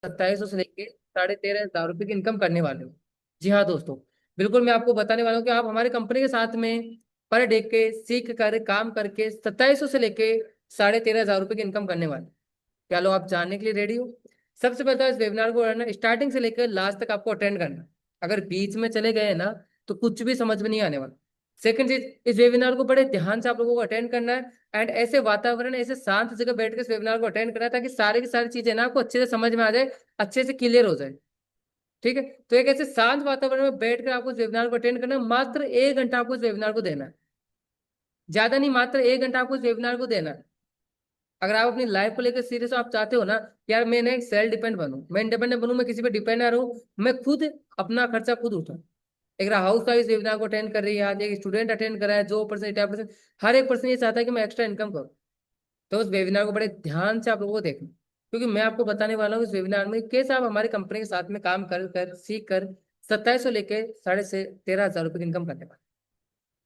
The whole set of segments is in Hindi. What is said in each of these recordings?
2700 से लेके 13,500 रुपये की इनकम करने वाले हो। जी हाँ दोस्तों, बिल्कुल मैं आपको बताने वाला हूँ कि आप हमारी कंपनी के साथ में पर डे के सीख कर काम करके 2700 से लेके 13,500 रुपये की इनकम करने वाले। क्या लो आप जानने के लिए रेडी हो? सबसे पहले तो इस वेबिनार को ना स्टार्टिंग से लेकर लास्ट तक आपको अटेंड करना है। अगर बीच में चले गए ना तो कुछ भी समझ में नहीं आने वाला। सेकंड चीज, इस वेबिनार को बड़े ध्यान से आप लोगों को अटेंड करना है। एंड ऐसे वातावरण, ऐसे शांत जगह बैठ के इस वेबिनार को अटेंड करना है ताकि सारी की सारी चीजें ना आपको अच्छे से समझ में आ जाए, अच्छे से क्लियर हो जाए। ठीक है, तो एक ऐसे शांत वातावरण में बैठ कर आपको इस वेबिनार को अटेंड करना है। मात्र 1 घंटा आपको इस वेबिनार को देना है, ज्यादा नहीं, मात्र 1 घंटा आपको इस वेबिनार को देना है। अगर आप अपनी लाइफ को लेकर सीरियस हो, आप चाहते हो ना यार मैं ना एक सेल्फ डिपेंड बनूं, मैं इंडिपेंडेंट बनूं, मैं किसी पे डिपेंड ना रहूं, मैं खुद अपना खर्चा खुद उठाऊं। एक हाउस वाइफ वेबिनार को अटेंड कर रही है आज, एक स्टूडेंट अटेंड कर रहा है, जो पर्सन 10%, हर एक पर्सन ये चाहता है कि मैं एक्स्ट्रा इनकम करूं। तो उस वेबिनार को बड़े ध्यान से आप लोगों को देखना, क्योंकि मैं आपको बताने वाला हूँ इस वेबिनार में कैसे आप हमारी कंपनी के साथ में काम कर कर सीख कर 2700 लेके साढ़े से 13,000 रुपये की इनकम करने वाले।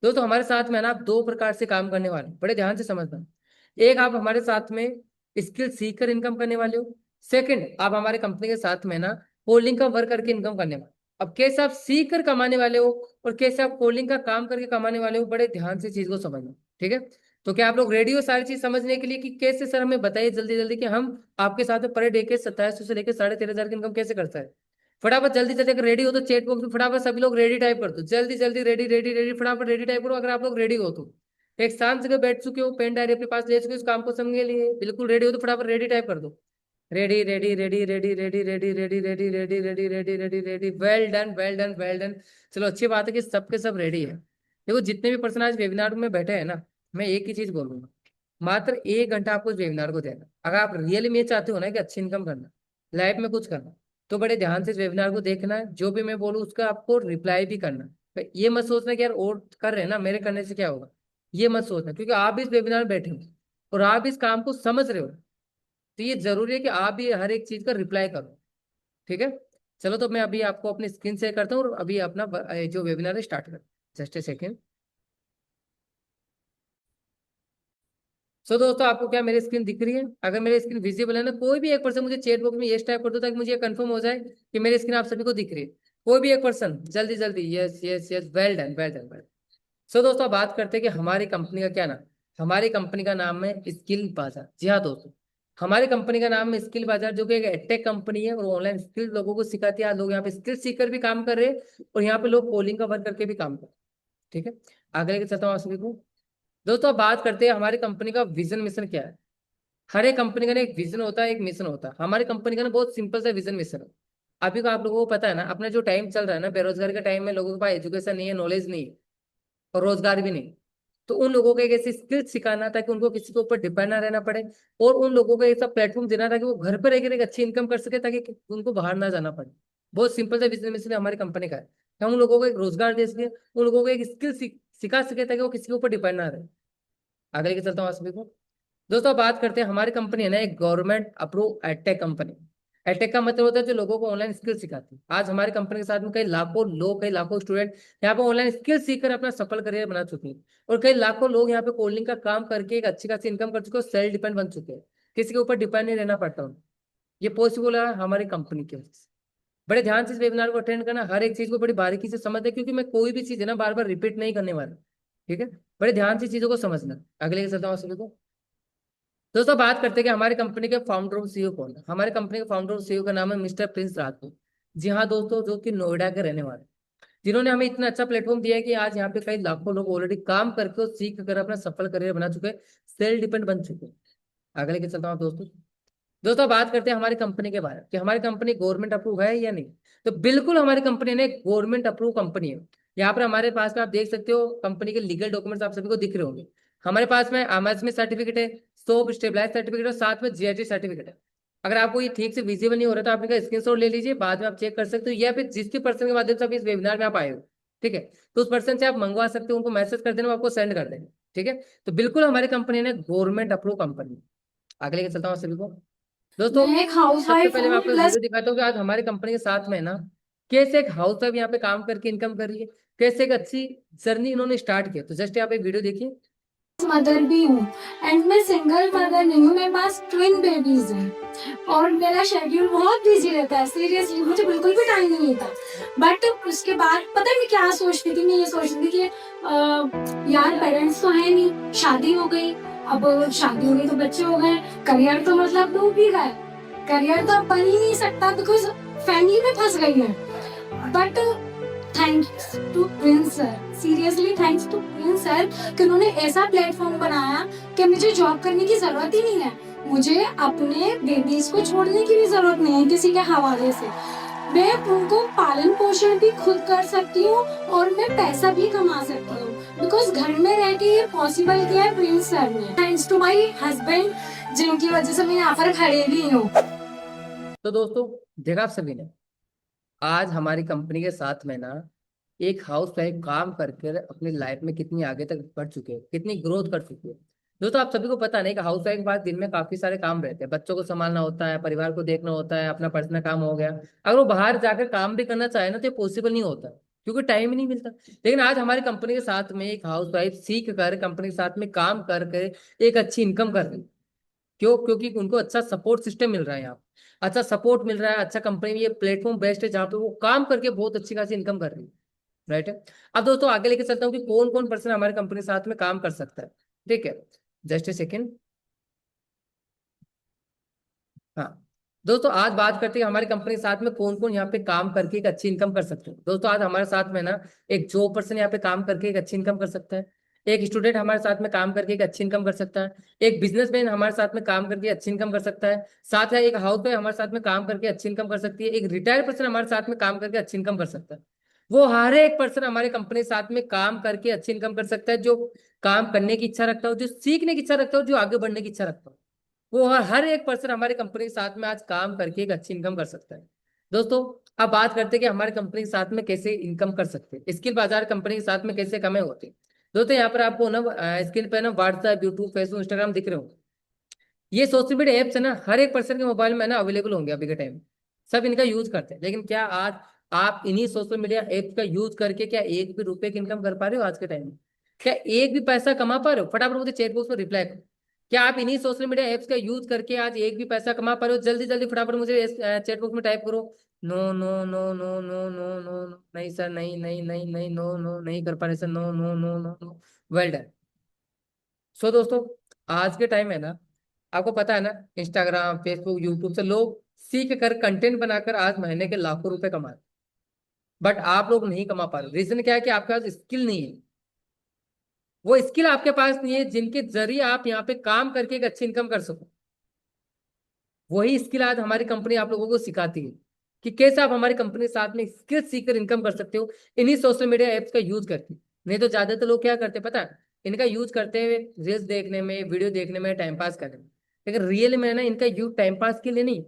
दोस्तों हमारे साथ में ना आप दो प्रकार से काम करने वाले हैं, बड़े ध्यान से समझना। एक, आप हमारे साथ में स्किल सीख कर इनकम करने वाले हो। सेकंड, आप हमारे कंपनी के साथ में ना कोडिंग का वर्क करके इनकम करने वाले। अब कैसे आप सीख कर कमाने वाले हो और कैसे आप कोडिंग का काम करके कमाने वाले हो, बड़े ध्यान से चीज को समझना। ठीक है, तो क्या आप लोग रेडी हो सारी चीज समझने के लिए कि कैसे? सर हमें बताइए जल्दी जल्दी कि हम आपके साथ में पर डे के 2700 से लेकर 13,500 की इनकम कैसे करता है। फटाफट जल्दी जल्दी, अगर रेडी हो तो चैट बॉक्स में फटाफट सभी लोग रेडी टाइप कर दो, जल्दी जल्दी, रेडी रेडी रेडी, फटाफट रेडी टाइप करो अगर आप लोग रेडी हो तो। एक शांत जगह बैठ चुके हो, पेन डायरी अपने पास ले चुके हो इस काम को समझने के लिए, बिल्कुल रेडी हो तो फटाफट रेडी टाइप कर दो। Ready ready ready ready ready ready ready ready ready ready ready ready ready, well done well done well done. चलो अच्छी बात है कि सबके सब रेडी है। देखो जितने भी पर्सन आज वेबिनार में बैठे हैं ना, मैं एक ही चीज बोलूंगा, मात्र 1 घंटा आपको इस वेबिनार को देना। अगर आप रियली में चाहते हो ना कि अच्छी इनकम करना, लाइफ में कुछ करना, तो बड़े ध्यान से इस वेबिनार को देखना है। जो भी मैं बोलूँ उसका आपको रिप्लाई भी करना है। तो ये मत सोचना कि यार और कर रहे हैं ना, मेरे करने से क्या होगा, ये मत सोचना, क्योंकि आप इस वेबिनार में बैठे हो और आप इस काम को समझ रहे हो, तो ये जरूरी है कि आप भी हर एक चीज का रिप्लाई करो। ठीक है, चलो तो मैं अभी आपको अपनी स्क्रीन शेयर करता हूँ और अभी अपना जो वेबिनार है स्टार्ट कर। Just a second. सो दोस्तों आपको क्या मेरी स्क्रीन दिख रही है? अगर मेरी स्क्रीन विजिबल है ना, कोई भी एक पर्सन मुझे चैट बॉक्स में यस टाइप कर दो ताकि मुझे कंफर्म हो जाए कि मेरी स्क्रीन आप सभी को दिख रही है। कोई भी एक पर्सन जल्दी जल्दी, yes yes yes, well done well done well. So दोस्तों बात करते हैं कि हमारी कंपनी का क्या नाम। हमारी कंपनी का नाम है स्किल बाजार। जी हाँ दोस्तों, हमारी कंपनी का नाम है स्किल बाजार, जो कि एक एडटेक कंपनी है और ऑनलाइन स्किल लोगों को सिखाती है। आज लोग यहाँ पे स्किल सीखकर भी काम कर रहे हैं और यहाँ पे लोग कोलिंग का वर्क करके भी काम कर रहे हैं। ठीक है, आगे लेके चलता हूँ आप सभी को। दोस्तों अब बात करते हैं हमारी कंपनी का विजन मिशन क्या है। हर एक कंपनी का ना एक विजन होता है, एक मिशन होता है। हमारी कंपनी का ना बहुत सिंपल सा विजन मिशन है। अभी को आप लोगों को पता है ना, अपना जो टाइम चल रहा है ना, बेरोजगारी का टाइम में, लोगों के पास एजुकेशन नहीं है, नॉलेज नहीं है और रोजगार भी नहीं। तो उन लोगों को एक ऐसी स्किल सिखाना ताकि उनको किसी के ऊपर डिपेंड ना रहना पड़े, और उन लोगों को एक ऐसा प्लेटफॉर्म देना ताकि वो घर पर रहकर एक अच्छी इनकम कर सके, ताकि उनको बाहर ना जाना पड़े। बहुत सिंपल सा बिजनेस मिशन हमारी कंपनी का है कि हम उन लोगों को एक रोजगार दे सके, उन लोगों को एक स्किल सिखा सके ताकि वो किसी के ऊपर डिपेंड ना रहे। आगे लेके चलता हूँ आप सभी को। दोस्तों बात करते हैं, हमारी कंपनी है ना एक government approve edtech company. Edtech का मतलब होता है जो लोगों को ऑनलाइन स्किल सिखाती है। आज हमारी कंपनी के साथ में कई लाखों लोग, कई लाखों स्टूडेंट यहाँ पे ऑनलाइन स्किल सीखकर अपना सफल करियर बना चुके हैं, और कई लाखों लोग यहाँ पे कोडिंग का काम करके एक अच्छी खासी इनकम कर चुके हैं, सेल्फ डिपेंड बन चुके हैं। किसी के ऊपर डिपेंड नहीं रहना पड़ता उन्हें। ये पॉसिबल है हमारी कंपनी की वजह से। बड़े ध्यान से इस वेबिनार को अटेंड करना, हर एक चीज को बड़ी बारीकी से समझना, क्योंकि मैं कोई भी चीज है ना बार बार रिपीट नहीं करने वाला। ठीक है, बड़े ध्यान से चीजों को समझना। अगले के चलता हूँ सभी को। दोस्तों बात करते हैं कि हमारी कंपनी के फाउंडर और सीईओ कौन है। हमारे कंपनी के फाउंडर और सीईओ का नाम है मिस्टर प्रिंस राजपूत। जी हाँ दोस्तों, जो कि नोएडा के रहने वाले, जिन्होंने हमें इतना अच्छा प्लेटफॉर्म दिया है कि आज यहाँ पे कई लाखों लोग ऑलरेडी काम करके और सीख कर अपना सफल करियर बना चुके हैं, सेल्फ डिपेंड बन चुके हैं। आगे लेके चलता हूँ दोस्तों। दोस्तों बात करते हैं हमारी कंपनी के बारे में कि हमारी कंपनी गवर्नमेंट अप्रूव है या नहीं। तो बिल्कुल हमारी कंपनी ने गवर्नमेंट अप्रूव कंपनी है। यहाँ पर हमारे पास में आप देख सकते हो कंपनी के लीगल डॉक्यूमेंट्स आप सभी को दिख रहे होंगे। हमारे पास में आमाजमी सर्टिफिकेट है, सोप स्टेबलाइज सर्टिफिकेट और साथ में जीआईटी सर्टिफिकेट है। अगर आपको ये ठीक से विजिबल नहीं हो रहा तो आप इनका स्क्रीनशॉट ले लीजिए, बाद में आप चेक कर सकते हो, या फिर जिस भी पर्सन के माध्यम से आप इस वेबिनार में आप आए हो, ठीक है, तो उस पर्सन से आप मंगवा सकते हो, उनको मैसेज कर देना, वो आपको सेंड कर देंगे। ठीक है, तो बिल्कुल हमारी कंपनी ने गवर्नमेंट अप्रूव कंपनी। आगे लेके चलता हूँ सभी को। दोस्तों मैं एक हाउस सबसे वाइफ पहले मैं हूँ आपको प्लस। वीडियो दिखाता हूँ कि आज हमारी कंपनी के साथ में है ना कैसे एक हाउस वाइफ यहाँ पे काम करके इनकम कर रही है, कैसे एक अच्छी जर्नी इन्होंने स्टार्ट किया। तो जस्ट यहाँ पे वीडियो देखिए। मदर भी हूँ एंड मैं सिंगल मदर नहीं हूँ, मेरे पास ट्विन बेबीज हैं और मेरा शेड्यूल बहुत बिजी रहता है। सीरियसली मुझे बिल्कुल भी टाइम नहीं मिलता। बट उसके बाद पता है मैं क्या सोचती थी, मैं ये सोचती थी कि यार पेरेंट्स तो है नहीं, शादी हो गई, अब शादी हो गई तो बच्चे हो गए, करियर तो मतलब डूब ही गए, करियर तो अब बन ही नहीं सकता बिकॉज फैमिली में फंस गई है। But thanks to Prince sir, seriously thanks to Prince sir कि उन्होंने ऐसा प्लेटफॉर्म बनाया कि मुझे जॉब करने की जरूरत ही नहीं है, मुझे अपने बेबीज को छोड़ने की भी जरूरत नहीं है किसी के हवाले से। मैं उनको पालन पोषण भी खुद कर सकती हूँ और मैं पैसा भी कमा सकती हूँ बिकॉज घर में रह के ये पॉसिबल किया है प्रिंस सर ने। थैंक्स टू माई हस्बैंड जिनकी वजह से मैं यहाँ पर खड़ी भी हूँ। तो दोस्तों, देखा आप सभी ने, आज हमारी कंपनी के साथ में ना एक हाउस वाइफ काम करके अपनी लाइफ में कितनी आगे तक बढ़ चुके हैं, कितनी ग्रोथ कर चुकी है। दोस्तों, आप सभी को पता नहीं कि हाउस वाइफ के पास दिन में काफी सारे काम रहते हैं, बच्चों को संभालना होता है, परिवार को देखना होता है, अपना पर्सनल काम हो गया। अगर वो बाहर जाकर काम भी करना चाहे ना तो ये पॉसिबल नहीं होता, क्योंकि टाइम ही नहीं मिलता। लेकिन आज हमारी कंपनी के साथ में एक हाउस वाइफ सीख कर कंपनी के साथ में काम करके एक अच्छी इनकम कर रही है। क्यों? क्योंकि उनको अच्छा सपोर्ट सिस्टम मिल रहा है यहाँ, अच्छा सपोर्ट मिल रहा है, अच्छा कंपनी में ये प्लेटफॉर्म बेस्ट है जहाँ पे वो काम करके बहुत अच्छी खासी इनकम कर रही है। राइट है। अब दोस्तों आगे लेके चलता हूँ कि कौन कौन पर्सन हमारी कंपनी के साथ में काम कर सकता है। ठीक है, जस्ट ए सेकेंड। हाँ दोस्तों, आज बात करते हैं हमारी कंपनी के साथ में कौन कौन यहाँ पे काम करके एक अच्छी इनकम कर सकते हैं। दोस्तों, आज हमारे साथ में ना एक जॉब पर्सन यहाँ पे काम करके एक अच्छी इनकम कर सकता है, एक स्टूडेंट हमारे साथ में काम करके एक अच्छी इनकम कर सकता है, एक बिजनेसमैन हमारे साथ में काम करके अच्छी इनकम कर सकता है, साथ है एक हाउस वाइफ हमारे साथ में काम करके अच्छी इनकम कर सकती है, एक रिटायर्ड पर्सन हमारे साथ में काम करके अच्छी इनकम कर सकता है। वो हर एक पर्सन हमारे कंपनी के साथ में काम करके अच्छी इनकम कर सकता है, जो काम करने की इच्छा रखता हो, जो सीखने की इच्छा रखता हो, जो आगे बढ़ने की इच्छा रखता हो। वो हर एक पर्सन हमारी कंपनी के साथ में आज काम करके एक अच्छी इनकम कर सकता है। दोस्तों, अब बात करते हैं कि हमारी कंपनी के साथ में कैसे इनकम कर सकते हैं, स्किल बाजार कंपनी के साथ में कैसे कमाई होती है। दोस्तों, यहाँ पर आपको ना स्क्रीन पे ना व्हाट्सएप, यूट्यूब, फेसबुक, इंस्टाग्राम दिख रहे होंगे। ये सोशल मीडिया एप्स है ना हर एक पर्सन के मोबाइल में ना अवेलेबल होंगे अभी के टाइम में। सब इनका यूज करते हैं, लेकिन क्या आज आप इन्हीं सोशल मीडिया एप्स का यूज करके क्या एक भी रुपए की इनकम कर पा रहे हो आज के टाइम में? क्या एक भी पैसा कमा पा रहे हो? फटाफट मुझे चैट बॉक्स में रिप्लाई करो। क्या आप इन्हीं सोशल मीडिया एप्स का यूज करके आज एक भी पैसा कमा पा रहे हो? जल्दी जल्दी फटाफट मुझे चैट बॉक्स में टाइप करो। No no no no no no no no, नहीं सर, नहीं नहीं नहीं नहीं, नो नो, नहीं कर पा रहे sir, no no no no no. Well done. So दोस्तों, आज के टाइम है ना, आपको पता है ना, इंस्टाग्राम, फेसबुक, यूट्यूब से लोग सीख कर कंटेंट बनाकर आज महीने के लाखों रुपए कमा रहे। बट आप लोग नहीं कमा पा रहे, रीजन क्या है कि आपके पास स्किल नहीं है। वो स्किल आपके पास नहीं है जिनके जरिए आप यहाँ पे काम करके एक अच्छी इनकम कर सको। वही स्किल आज हमारी कंपनी आप लोगों को सिखाती है कि कैसे आप हमारी कंपनी के साथ में स्किल सीखकर इनकम कर सकते हो, इन्हीं सोशल मीडिया एप्स का यूज करके। नहीं तो ज्यादातर लोग क्या करते हैं पता है? इनका यूज करते हुए रील्स देखने में, वीडियो देखने में, टाइम पास करने में। लेकिन रियल में ना इनका यूज टाइम पास के लिए नहीं,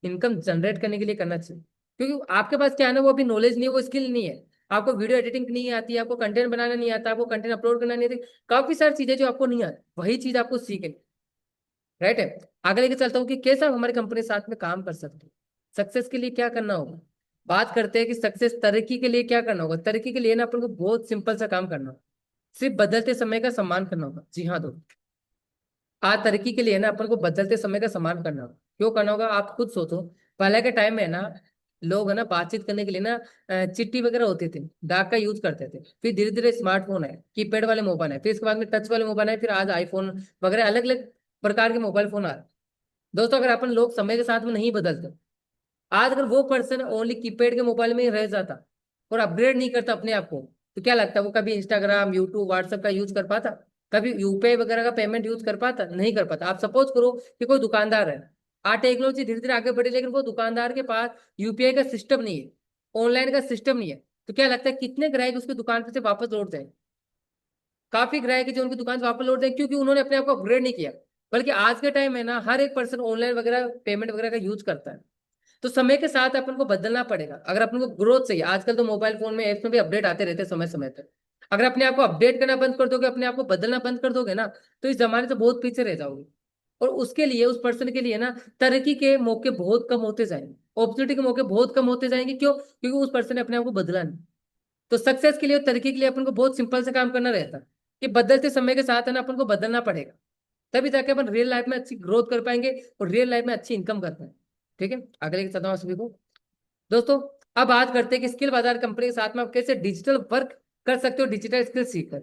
इनकम जनरेट करने के लिए करना चाहिए। क्योंकि आपके पास क्या है ना, वो अभी नॉलेज नहीं है, वो स्किल नहीं है। आपको वीडियो एडिटिंग नहीं आती है, आपको कंटेंट बनाना नहीं आता, आपको कंटेंट अपलोड करना नहीं आता, काफी सारी चीजें जो आपको नहीं आती, वही चीज आपको सीखनी। राइट है। आगे लेके चलता हूँ कि कैसे आप हमारी कंपनी के साथ में काम कर सकते हैं। सक्सेस के लिए क्या करना होगा? बात करते हैं कि सक्सेस तरक्की के लिए क्या करना होगा। तरक्की के लिए ना अपन को बहुत सिंपल सा काम करना होगा, सिर्फ बदलते समय का सम्मान करना होगा। जी हाँ दोस्तों, आज तरक्की के लिए ना अपन को बदलते समय का सम्मान करना होगा। क्यों करना होगा आप खुद सोचो। पहले के टाइम में ना लोग है ना बातचीत करने के लिए ना चिट्ठी वगैरह होती थी, डाक का यूज करते थे। फिर धीरे धीरे स्मार्टफोन है, कीपैड वाले मोबाइल है, फिर इसके बाद में टच वाले मोबाइल है, फिर आज आईफोन वगैरह अलग अलग प्रकार के मोबाइल फोन आ रहे हैं। दोस्तों, अगर अपन लोग समय के साथ में नहीं बदलते, आज अगर वो पर्सन ओनली कीपैड के मोबाइल में ही रह जाता और अपग्रेड नहीं करता अपने आप को, तो क्या लगता है वो कभी इंस्टाग्राम, यूट्यूब, व्हाट्सएप का यूज कर पाता? कभी यूपीआई वगैरह का पेमेंट यूज कर पाता? नहीं कर पाता। आप सपोज करो कि कोई दुकानदार है, आज टेक्नोलॉजी धीरे धीरे आगे बढ़ी, लेकिन वो दुकानदार के पास यूपीआई का सिस्टम नहीं है, ऑनलाइन का सिस्टम नहीं है, तो क्या लगता है कितने ग्राहक उसकी दुकान पे से वापस लौट जाए? काफी ग्राहक है जो उनकी दुकान से वापस लौट जाए, क्योंकि उन्होंने अपने आप को अपग्रेड नहीं किया। बल्कि आज के टाइम में ना हर एक पर्सन ऑनलाइन वगैरह पेमेंट वगैरह का यूज करता है। तो समय के साथ अपन को बदलना पड़ेगा अगर अपन को ग्रोथ चाहिए। आजकल तो मोबाइल फोन में एप्स में भी अपडेट आते रहते हैं समय समय पर। अगर अपने आप को अपडेट करना बंद कर दोगे, अपने आप को बदलना बंद कर दोगे ना, तो इस जमाने से बहुत पीछे रह जाओगे। और उसके लिए, उस पर्सन के लिए ना तरक्की के मौके बहुत कम होते जाएंगे, अपॉर्चुनिटी के मौके बहुत कम होते जाएंगे। क्यों? क्योंकि उस पर्सन ने अपने आप को बदला नहीं। तो सक्सेस के लिए और तरक्की के लिए अपन को बहुत सिंपल से काम करना रहता है। कि बदलते समय के साथ है ना अपन को बदलना पड़ेगा, तभी जाके अपन रियल लाइफ में अच्छी ग्रोथ कर पाएंगे और रियल लाइफ में अच्छी इनकम कर पाएंगे। ठीक है, अगले के चलता हूँ सभी को। दोस्तों अब बात करते हैं कि स्किल बाजार कंपनी के साथ में आप कैसे डिजिटल वर्क कर सकते हो, डिजिटल स्किल सीखकर।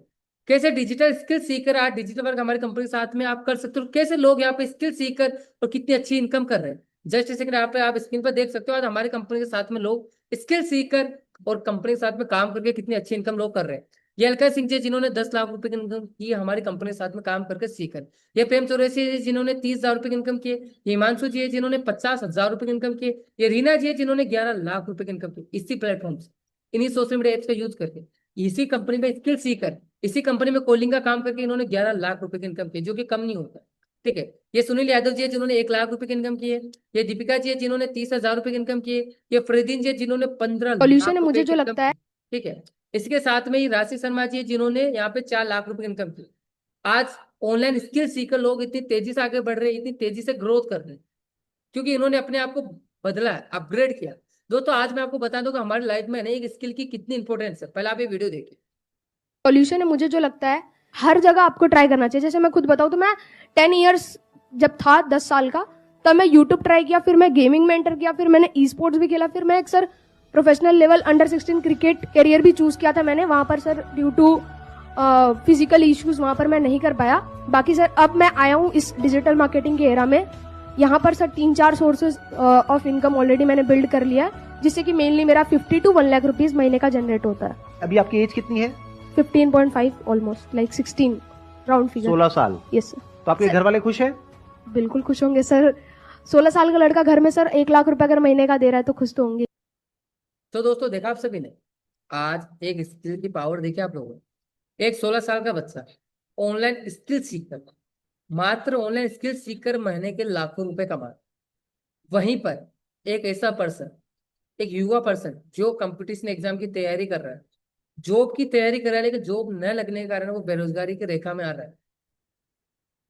कैसे डिजिटल स्किल सीखकर आज डिजिटल वर्क हमारी कंपनी के साथ में आप कर सकते हो, कैसे लोग यहाँ पे स्किल सीखकर और कितनी अच्छी इनकम कर रहे हैं। जस्ट सेकंड यहाँ पे आप स्क्रीन पर देख सकते हो, आज हमारी कंपनी के साथ में लोग स्किल सीखकर और कंपनी के साथ में काम करके कितनी अच्छी इनकम लोग कर रहे हैं। ये अलका सिंह जी जिन्होंने 10 लाख रुपए की इनकम की हमारी कंपनी के साथ में काम करके सीखकर। ये प्रेम चौरसिया जी जिन्होंने 30,000 रुपए की इनकम किए। ये हिमांशु जी है जिन्होंने 50,000 रुपए की इनकम किए। ये रीना जी है जिन्होंने 11 लाख रुपए की इनकम की इसी प्लेटफॉर्म से, इन्हीं सोशल मीडिया एप्स का यूज करके, इसी कंपनी में स्किल सीखकर, इसी कंपनी में कॉलिंग का काम करके इन्होंने 11 लाख रुपए की इनकम की, जो कि कम नहीं होता। ठीक है, ये सुनील यादव जी है जिन्होंने 1 लाख रुपए की इनकम की है। ये दीपिका जी है जिन्होंने 30,000 रुपए की इनकम की है। ये फरीदीन जी है जिन्होंने पंद्रह सॉल्यूशन लाख है रुपए मुझे की जो इनकम लगता है। की। ठीक है, इसके साथ में ही राशि शर्मा जी है जिन्होंने यहाँ पे 4 लाख रुपए की इनकम की। आज ऑनलाइन स्किल सीखकर लोग इतनी तेजी से आगे बढ़ रहे हैं, इतनी तेजी से ग्रोथ कर रहे हैं, क्योंकि इन्होंने अपने आप को बदला है, अपग्रेड किया। दोस्तों आज मैं आपको बता दूं कि हमारी लाइफ में ना एक स्किल की कितनी इंपॉर्टेंस है, पहले आप ये वीडियो देखिए। सॉल्यूशन है मुझे जो लगता है, हर जगह आपको ट्राई करना चाहिए। जैसे मैं खुद बताऊं तो मैं 10 ईयर्स जब था, 10 साल का, तब मैं यूट्यूब ट्राई किया, फिर मैं गेमिंग में एंटर किया, फिर मैंने ई स्पोर्ट्स भी खेला, फिर मैं एक sir professional level under 16 cricket career भी चूज किया था मैंने। वहां पर sir due to physical issues वहां पर मैं नहीं कर पाया। बाकी सर अब मैं आया हूँ इस डिजिटल मार्केटिंग के एरा में। यहाँ पर sir 3-4 sources of income already मैंने बिल्ड कर लिया है, जिससे कि मेनली मेरा 50 to 1 लाख रुपीज महीने का जनरेट होता है। अभी आपकी एज कितनी है? 15.5 ऑलमोस्ट लाइक 16 राउंड फिगर। 16 साल। Yes sir. तो आपके घर वाले खुश हैं? बिल्कुल खुश होंगे सर। 16 साल का लड़का घर में सर 1 लाख रुपए अगर महीने का दे रहा है तो खुश तो होंगे। तो दोस्तों देखा आप सभी ने, आज एक स्किल की पावर देखी आप लोगों ने। एक 16 साल का बच्चा ऑनलाइन स्किल सीखकर, मात्र ऑनलाइन स्किल सीखकर महीने के लाखों रुपए कमा। वहीं पर एक ऐसा पर्सन, एक युवा पर्सन जो कंपटीशन एग्जाम की तैयारी कर रहा है, जॉब की तैयारी कर रहा है, लेकिन जॉब न लगने के कारण वो बेरोजगारी की रेखा में आ रहा है।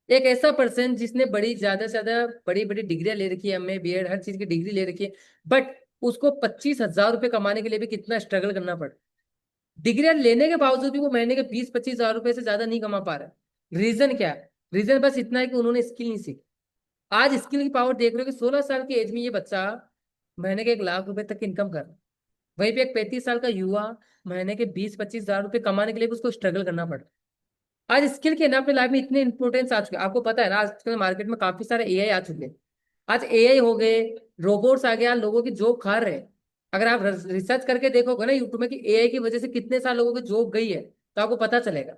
एक ऐसा पर्सन जिसने बड़ी ज्यादा से ज्यादा बड़ी बड़ी डिग्रियां ले रखी है, एमए बीएड हर चीज की डिग्री ले रखी है, बट उसको 25,000 रुपए कमाने के लिए भी कितना स्ट्रगल करना पड़ा। डिग्रियां लेने के बावजूद भी वो महीने के 20-25 हजार रुपए से ज्यादा नहीं कमा पा रहा है। रीजन क्या है? रीजन बस इतना है कि उन्होंने स्किल नहीं सीखी। आज स्किल की पावर देख रहे हो कि 16 साल की एज में ये बच्चा महीने के 1 लाख रुपए तक इनकम कर रहा है। वहीं पे एक 35 साल का युवा महीने के 20-25 हजार रुपए कमाने के लिए भी उसको स्ट्रगल करना पड़ रहा है। आज स्किल के ना अपने लाइफ में इतने इंपॉर्टेंस आ चुके हैं। आपको पता है ना, आजकल मार्केट में काफी सारे एआई आ चुके हैं। आज एआई हो गए, रोबोट्स आ गए, आज लोगों की जॉब खा रहे हैं। अगर आप रिसर्च करके देखोगे ना यूट्यूब में कि एआई की वजह से कितने सारे लोगों की जॉब गई है, तो आपको पता चलेगा।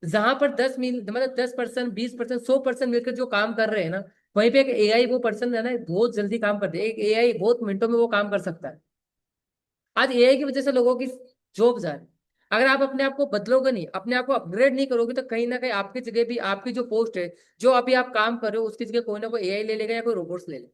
जहां पर 10% 20% 100% मिलकर जो काम कर रहे हैं ना, वहीं पे एक एआई वो पर्सन है ना बहुत जल्दी काम कर दे। एक एआई बहुत मिनटों में वो काम कर सकता है। आज एआई की वजह से लोगों की जॉब जा रही है। अगर आप अपने आप को बदलोगे नहीं, अपने आप को अपग्रेड नहीं करोगे, तो कहीं ना कहीं आपकी जगह भी, आपकी जो पोस्ट है, जो अभी आप काम कर रहे हो, उसकी जगह कोई ना कोई एआई ले लेगा या कोई रोबोट्स ले लेगा।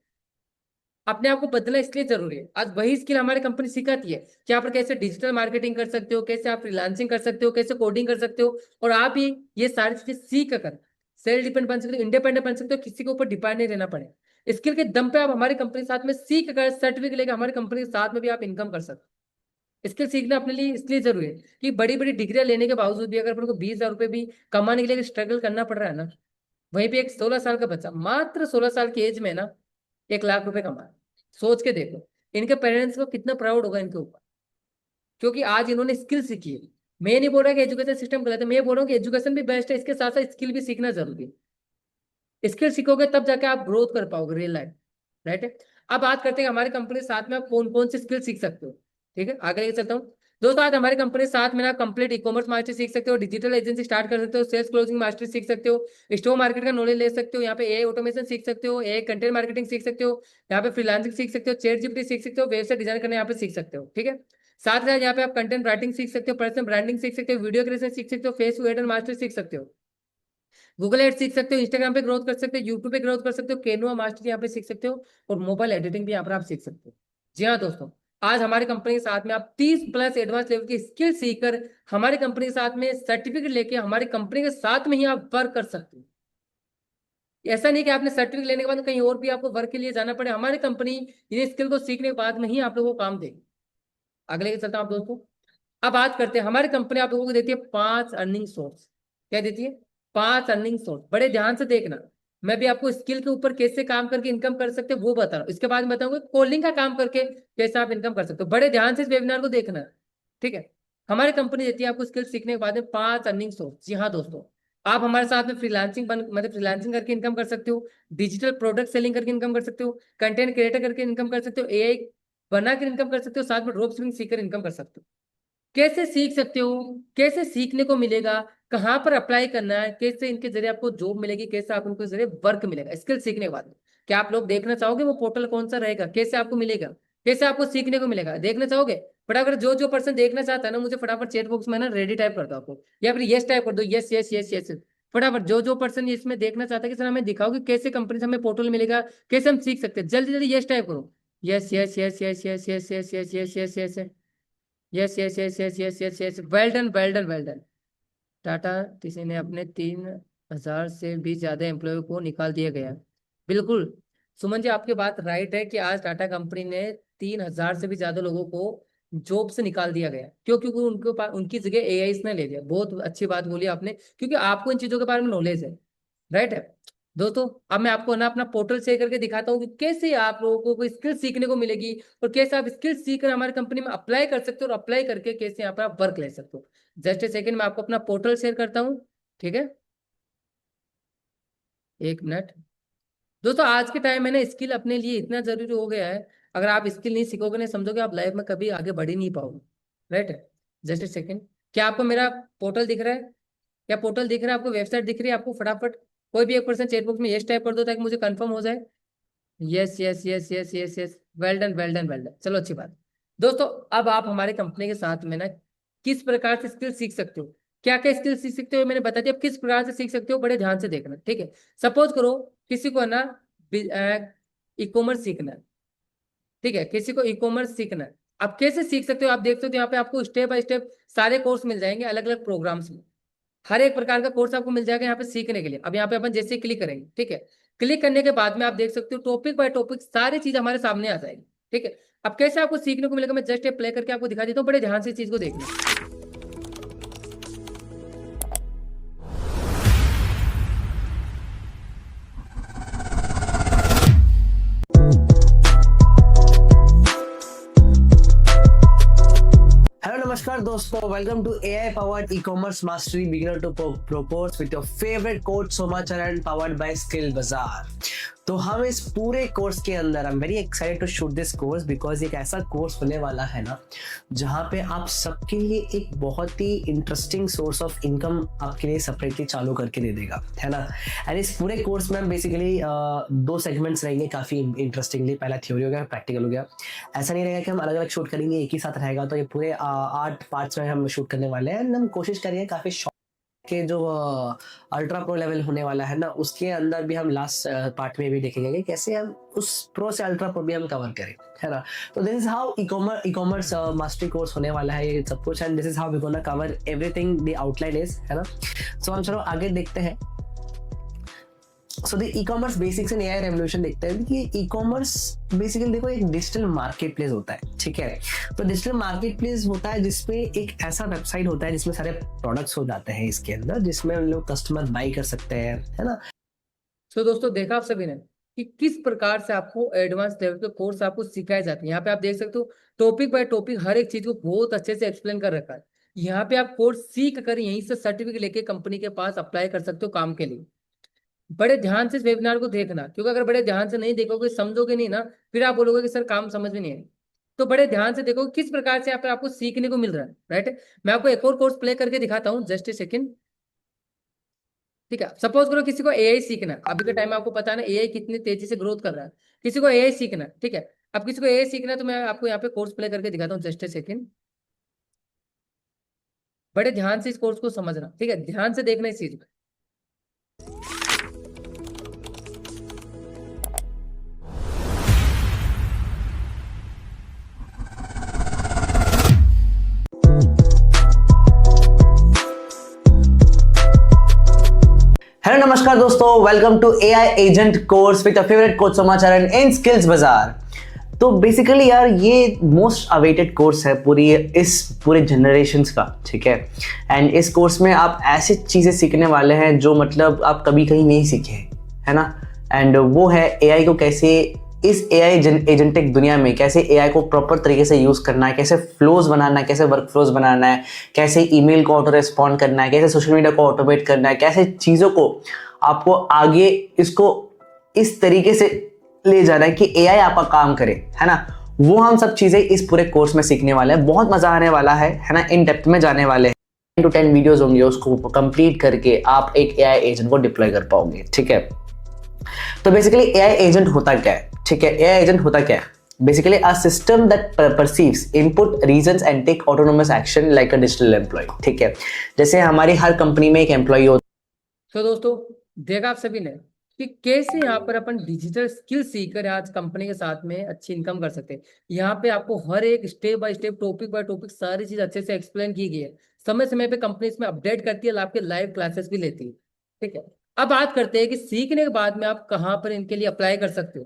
अपने आप को बदलना इसलिए जरूरी है। आज वही स्किल हमारी कंपनी सिखाती है कि आप कैसे डिजिटल मार्केटिंग कर सकते हो, कैसे आप फ्रीलांसिंग कर सकते हो, कैसे कोडिंग कर सकते हो, और आप ये सारी चीजें सीख कर सेल्फ डिपेंड बन सकते हो, इंडिपेंडेंट बन सकते हो, किसी के ऊपर डिपेंड नहीं रहना पड़े। स्किल के दम पे आप हमारी कंपनी के साथ में सीख कर सर्टिफिकेट लेकर हमारी कंपनी के साथ में भी आप इनकम कर सकते हो। स्किल सीखना अपने लिए इसलिए जरूरी है कि बड़ी बड़ी डिग्रियां लेने के बावजूद भी अगर अपन को 20,000 रुपए भी कमाने के लिए स्ट्रगल करना पड़ रहा है ना, वहीं पे एक 16 साल का बच्चा मात्र 16 साल की एज में ना 1 लाख रुपए कमा रहा है। सोच के देखो इनके पेरेंट्स को कितना प्राउड होगा इनके ऊपर, क्योंकि आज इन्होंने स्किल सीखी है। मैं नहीं बोल रहा कि एजुकेशन सिस्टम गलत है, मैं बोल रहा हूँ कि एजुकेशन भी बेस्ट है, इसके साथ साथ स्किल भी सीखना जरूरी है। स्किल सीखोगे तब जाके आप ग्रोथ कर पाओगे रियल लाइफ, राइट है। अब बात करते हैं हमारी कंपनी के साथ में आप कौन कौन सी स्किल सीख सकते हो। ठीक है, आगे लेके चलता हूँ। दोस्तों आज हमारी कंपनी के साथ में ना कंप्लीट ई कॉमर्स मास्टर सीख सकते हो, डिजिटल एजेंसी स्टार्ट कर सकते हो, सेल्स क्लोजिंग मास्टर सीख सकते हो, स्टॉक मार्केट का नॉलेज ले सकते हो, यहाँ पे एआई ऑटोमेशन सीख सकते हो, एआई कंटेंट मार्केटिंग सीख सकते हो, यहाँ पे फ्रीलांसिंग सीख सकते हो, चैट जीपीटी सीख सकते हो, वेबसाइट डिजाइन करना यहाँ पे सीख सकते हो। ठीक है, साथ ही साथ यहाँ पे आप कंटेंट राइटिंग सीख सकते हो, पर्सनल ब्रांडिंग सीख सकते हो, वीडियो क्रिएशन सीख सकते हो, फेसबुक एड मास्टर सीख सकते हो, गूगल एड सीख सकते हो, इंस्टाग्राम पे ग्रोथ कर सकते हो, यूट्यूब पे ग्रोथ कर सकते हो, केनवा मास्टर यहाँ पे सीख सकते हो, और मोबाइल एडिटिंग भी यहाँ पर आप सीख सकते हो। जी हाँ दोस्तों, आज हमारी कंपनी के साथ में आप 30+ एडवांस लेवल की स्किल सीखकर हमारी कंपनी के साथ में सर्टिफिकेट लेके हमारी कंपनी के साथ में ही आप वर्क कर सकते हो। ऐसा नहीं कि आपने सर्टिफिकेट लेने के बाद कहीं और भी आपको वर्क के लिए जाना पड़े। हमारी कंपनी इन स्किल को सीखने के बाद में ही आप लोगों को काम देगी। अगले के चलता हूँ आप दोस्तों। अब बात करते हैं, हमारी कंपनी आप लोगों को देती है 5 अर्निंग सोर्स। क्या देती है? 5 अर्निंग सोर्स। बड़े ध्यान से देखना, मैं भी आपको स्किल के ऊपर कैसे काम करके इनकम कर सकते हैं वो बता रहा हूँ। इसके बाद में बताऊंगा कोडिंग का काम करके कैसे आप इनकम कर सकते हो। बड़े ध्यान से इस वेबिनार को देखना, ठीक है। हमारी कंपनी देती है आपको स्किल सीखने के बाद में 5 अर्निंग सोर्स। जी हाँ दोस्तों, आप हमारे साथ में फ्रीलांसिंग मतलब फ्रीलांसिंग करके इनकम कर सकते हो, डिजिटल प्रोडक्ट सेलिंग करके इनकम कर सकते हो, कंटेंट क्रिएटर करके इनकम कर सकते हो, एआई बना कर इनकम कर सकते हो, साथ में ड्रॉप शिपिंग सीखकर इनकम कर सकते हो। कैसे सीख सकते हो, कैसे सीखने को मिलेगा, कहाँ पर अप्लाई करना है, कैसे इनके जरिए आपको जॉब मिलेगी, कैसे आप इनके जरिए वर्क मिलेगा स्किल सीखने के बाद। क्या आप लोग देखना चाहोगे वो पोर्टल कौन सा रहेगा, कैसे आपको मिलेगा, कैसे आपको सीखने को मिलेगा, देखना चाहोगे? फटाफट जो जो पर्सन देखना चाहता है ना, मुझे फटाफट चैट बॉक्स में ना रेडी टाइप कर दो आपको, या फिर यस टाइप कर दो, यस यस यस यस। फटाफट जो जो पर्सन इसमें देखना चाहता है कि सर हमें दिखाओ कि कैसे कंपनी से हमें पोर्टल मिलेगा, कैसे हम सीख सकते हैं, जल्दी जल्दी यस टाइप करो। Yes yes yes yes yes yes yes yes yes yes yes yes yes yes yes yes yes yes. Well done well done well done. Tata किसी ने अपने 3,000 से भी ज्यादा एम्प्लॉय को निकाल दिया गया। बिल्कुल सुमन जी, आपकी बात राइट है कि आज टाटा कंपनी ने 3,000 से भी ज्यादा लोगों को जॉब से निकाल दिया गया। क्यों? क्योंकि उनके पास उनकी जगह एआई ने ले लिया। बहुत अच्छी बात बोली आपने, क्योंकि आपको इन चीजों के बारे में नॉलेज है, राइट है दोस्तों। अब मैं आपको ना अपना पोर्टल शेयर करके दिखाता हूँ कि कैसे आप लोगों को स्किल सीखने को मिलेगी और कैसे आप स्किल सीखकर हमारी कंपनी में अप्लाई कर सकते हो और अप्लाई करके कैसे यहाँ पर आप वर्क ले सकते हो। जस्ट ए सेकंड, मैं आपको अपना पोर्टल शेयर करता हूँ, ठीक है, 1 मिनट। दोस्तों आज के टाइम में ना स्किल अपने लिए इतना जरूरी हो गया है, अगर आप स्किल नहीं सीखोगे, नहीं समझोगे, आप लाइफ में कभी आगे बढ़ ही नहीं पाओगे, राइट है। जस्ट ए सेकंड, क्या आपको मेरा पोर्टल दिख रहा है? क्या पोर्टल दिख रहा है आपको? वेबसाइट दिख रही है आपको? फटाफट कोई भी एक पर्सन चैट बॉक्स में यस टाइप कर दो ताकि मुझे कंफर्म हो जाए। Yes yes yes yes yes yes, well done well done well done. चलो अच्छी बात। दोस्तों अब आप हमारे कंपनी के साथ में ना किस प्रकार से स्किल सीख सकते हो, क्या क्या स्किल सीख सकते हो मैंने बता दिया। अब किस प्रकार से सीख सकते हो बड़े ध्यान से देखना, ठीक है। सपोज करो किसी को ना ई कॉमर्स सीखना है, ठीक है, किसी को ई कॉमर्स सीखना है। आप कैसे सीख सकते हो? आप देख सकते हो यहाँ पे आपको स्टेप बाय स्टेप सारे कोर्स मिल जाएंगे अलग अलग प्रोग्राम्स में। हर एक प्रकार का कोर्स आपको मिल जाएगा यहाँ पे सीखने के लिए। अब यहाँ पे अपन जैसे क्लिक करेंगे, ठीक है, क्लिक करने के बाद में आप देख सकते हो टॉपिक बाय टॉपिक सारी चीज हमारे सामने आ जाएगी, ठीक है। अब कैसे आपको सीखने को मिलेगा, मैं जस्ट प्ले करके आपको दिखा देता हूँ, बड़े ध्यान से इस चीज को देखना। हेलो नमस्कार दोस्तों, welcome to AI powered e-commerce mastery beginner to propose with your favourite coach Soma Charan powered bye skill बाजार। तो हम इस पूरे कोर्स के अंदर I am very excited to shoot this course because एक ऐसा कोर्स होने वाला है ना जहाँ पे आप सबके लिए एक बहुत ही इंटरेस्टिंग सोर्स ऑफ इनकम आपके लिए सेपरेटली चालू करके दे देगा, है ना। एंड इस पूरे कोर्स में हम बेसिकली 2 सेगमेंट्स रहेंगे काफ़ी इंटरेस्टिंगली। पहला थ्योरी हो गया, प्रैक्टिकल हो गया। ऐसा नहीं रहेगा कि हम अलग अलग शूट करेंगे एक ही साथ रहेगा, तो ये पूरे 8 पार्ट्स में हम शूट करने वाले हैं। एंड हम कोशिश करेंगे काफ़ी के जो अल्ट्रा प्रो लेवल होने वाला है ना उसके अंदर भी हम लास्ट पार्ट में भी देखेंगे कि कैसे हम उस प्रो से अल्ट्रा प्रो भी हम कवर करें, है ना। तो this is how e-commerce mastery course होने वाला है ये सब कुछ। And this is how we gonna cover everything, the outline is, है ना। सो हम चलो आगे देखते हैं। So the e-commerce basics in AI revolution देखते हैं कि ई-कॉमर्स बेसिकली देखो एक डिजिटल मार्केट प्लेस होता है, ठीक है। तो डिजिटल मार्केट प्लेस होता है जिसमें एक ऐसा वेबसाइट होता है जिसमें सारे प्रोडक्ट्स हो जाते हैं इसके अंदर, जिसमें लोग कस्टमर बाई कर सकते हैं, है ना। तो दोस्तों देखा आप सभी ने कि किस प्रकार से आपको एडवांस लेवल के कोर्स आपको सिखाए जाते हैं। यहाँ पे आप देख सकते हो टॉपिक बाय टॉपिक हर एक चीज को बहुत अच्छे से एक्सप्लेन कर रखा है। यहाँ पे आप कोर्स सीख कर यहीं से सर्टिफिकेट लेके कंपनी के पास अप्लाई कर सकते हो काम के लिए। बड़े ध्यान से इस वेबिनार को देखना, क्योंकि अगर बड़े ध्यान से नहीं देखोगे, समझोगे नहीं ना, फिर आप बोलोगे कि सर काम समझ में नहीं है। तो बड़े ध्यान से देखो किस प्रकार से यहाँ पे आपको सीखने को मिल रहा है, राइट। मैं आपको एक और कोर्स प्ले करके दिखाता हूँ, जस्ट ए सेकेंड, ठीक है। सपोज करो किसी को एआई सीखना है। अभी के टाइम में आपको पता है ना एआई कितनी तेजी से ग्रोथ कर रहा है। किसी को एआई सीखना है, ठीक है। अब किसी को एआई सीखना है तो मैं आपको यहाँ पे कोर्स प्ले करके दिखाता हूँ, जस्ट ए सेकेंड। बड़े ध्यान से इस कोर्स को समझना, ठीक है, ध्यान से देखना इस चीज में। हेलो नमस्कार दोस्तों, welcome to AI agent course with your favourite coach Soma Charan in skills बाजार। तो बेसिकली यार ये मोस्ट अवेटेड कोर्स है पूरे जनरेशन्स का, ठीक है। एंड इस कोर्स में आप ऐसी चीज़ें सीखने वाले हैं जो मतलब आप कभी कहीं नहीं सीखे हैं, है ना। एंड वो है एआई को कैसे, इस एआई एजेंटिक दुनिया में कैसे एआई को प्रॉपर तरीके से यूज़ करना है, कैसे फ्लोज बनाना है, कैसे वर्क फ्लोज बनाना है, कैसे ईमेल को ऑटो रिस्पॉन्ड करना है, कैसे सोशल मीडिया को ऑटोमेट करना है, कैसे चीज़ों को आपको आगे इसको इस तरीके से ले जाना है कि एआई आपका काम करे, है ना। वो हम सब चीज़ें इस पूरे कोर्स में सीखने वाले हैं। बहुत मज़ा आने वाला है ना। इन डेप्थ में जाने वाले हैं। 10 to 10 वीडियोस होंगे, उसको कंप्लीट करके आप एक एआई एजेंट को डिप्लॉय कर पाओगे, ठीक है। तो बेसिकली एआई एजेंट होता क्या है, ठीक है। एआई एजेंट होता क्या है, basically a system that perceives input reasons and take autonomous action like a digital employee, ठीक है। जैसे हमारी हर कंपनी में एक एम्प्लॉय होता तो दोस्तों देखा आप सभी ने कि कैसे यहाँ पर अपन डिजिटल स्किल सीखकर आज कंपनी के साथ में अच्छी इनकम कर सकते हैं। यहाँ पे आपको हर एक step by step, topic by topic सारी चीज अच्छे से एक्सप्लेन की गई है। समय समय पे कंपनी इसमें अपडेट करती है, आपके लाइव क्लासेस भी लेती है, ठीक है। अब बात करते हैं कि सीखने के बाद में आप कहाँ पर इनके लिए अप्लाई कर सकते हो,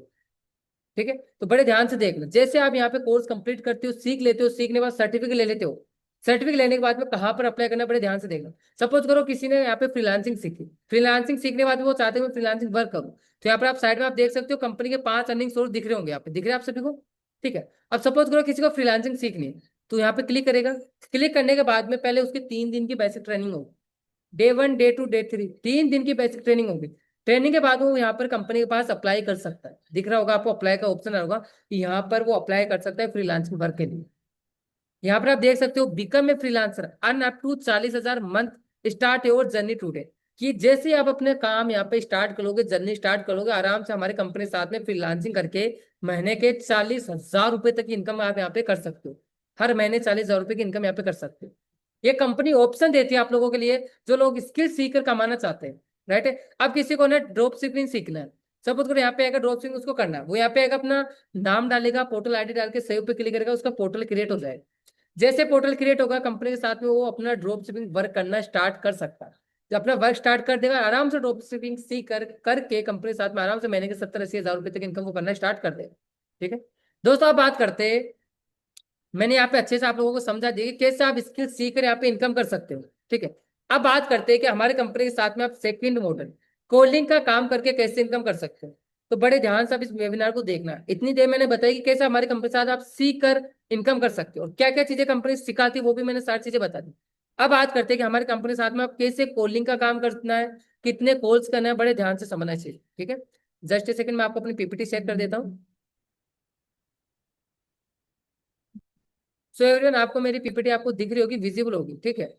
ठीक है। तो बड़े ध्यान से देख लो। जैसे आप यहाँ पे कोर्स कंप्लीट करते हो, सीख लेते हो, सीखने के बाद सर्टिफिकेट ले लेते हो। सर्टिफिकेट लेने के बाद में कहाँ पर अप्लाई करना, बड़े ध्यान से देखना। सपोज करो किसी ने यहाँ पे फ्रीलांसिंग सीखी, फ्रीलांसिंग सीखने के बाद में वो चाहते हैं मैं फ्रीलांसिंग वर्क करूँ, तो यहाँ पर आप साइड में आप देख सकते हो कंपनी के 5 अर्निंग सोर्स दिख रहे होंगे, यहाँ पे दिख रहे हैं आप सभी को, ठीक है। अब सपोज करो किसी को फ्रीलांसिंग सीखनी है, तो यहाँ पे क्लिक करेगा। क्लिक करने के बाद में पहले उसकी 3 दिन की बेसिक ट्रेनिंग होगी। डे 1, डे 2, डे 3, 3 दिन की बेसिक ट्रेनिंग होगी। ट्रेनिंग के बाद वो यहाँ पर कंपनी के पास अप्लाई कर सकता है। दिख रहा होगा आपको अप्लाई का ऑप्शन होगा कि यहाँ पर वो अप्लाई कर सकता है फ्रीलांसिंग वर्क के लिए। यहाँ पर आप देख सकते हो become a freelancer, earn up to 40,000 month, start your journey today. कि जैसे आप अपने काम यहाँ पे स्टार्ट करोगे, जर्नी स्टार्ट करोगे, आराम से हमारे कंपनी के साथ में फ्रीलांसिंग करके महीने के 40,000 रुपए तक की इनकम आप यहाँ पे कर सकते हो। हर महीने 40,000 रुपए की इनकम यहाँ पे कर सकते हो। ये कंपनी ऑप्शन देती है आप लोगों के लिए जो लोग स्किल सीखकर कमाना चाहते हैं, राइट है। अब किसी को ना ड्रॉप शिपिंग सीखना है, सपोज करो यहाँ पे आएगा ड्रॉप शिपिंग उसको करना है, वो यहाँ पे आएगा अपना नाम डालेगा, पोर्टल आईडी डाल के सेव पे क्लिक करेगा, उसका पोर्टल क्रिएट हो जाएगा। जैसे पोर्टल क्रिएट होगा कंपनी के साथ में वो अपना ड्रॉप शिपिंग वर्क करना स्टार्ट कर सकता है। जब अपना वर्क स्टार्ट कर देगा, आराम से ड्रॉप शिपिंग सीख करके कंपनी के साथ में आराम से महीने के 70-80 हज़ार रुपए तक इनकम को करना स्टार्ट कर देगा, ठीक है। दोस्तों अब बात करते हैं, मैंने यहाँ पे अच्छे से आप लोगों को समझा दिया कि कैसे आप स्किल सीख कर यहाँ पे इनकम कर सकते हो, ठीक है। अब बात करते हैं कि हमारे कंपनी के साथ में आप सेकंड मॉडल कोडिंग का काम करके कैसे इनकम कर सकते हो। तो बड़े ध्यान से आप इस वेबिनार को देखना। इतनी देर मैंने बताई कि कैसे हमारी कंपनी के साथ आप सीख कर इनकम कर सकते हो और क्या क्या चीजें कंपनी सिखाती है वो भी मैंने सारी चीजें बता दी। अब बात करते हैं कि हमारी कंपनी के साथ में आप कैसे कोडिंग का काम करना है, कितने कॉल्स करना है, बड़े ध्यान से समझना चाहिए, ठीक है। जस्ट ए सेकंड मैं आपको अपनी पीपीटी शेयर कर देता हूँ। सो एवरीवन आपको मेरी पीपीटी आपको दिख रही होगी, विजिबल होगी, ठीक है।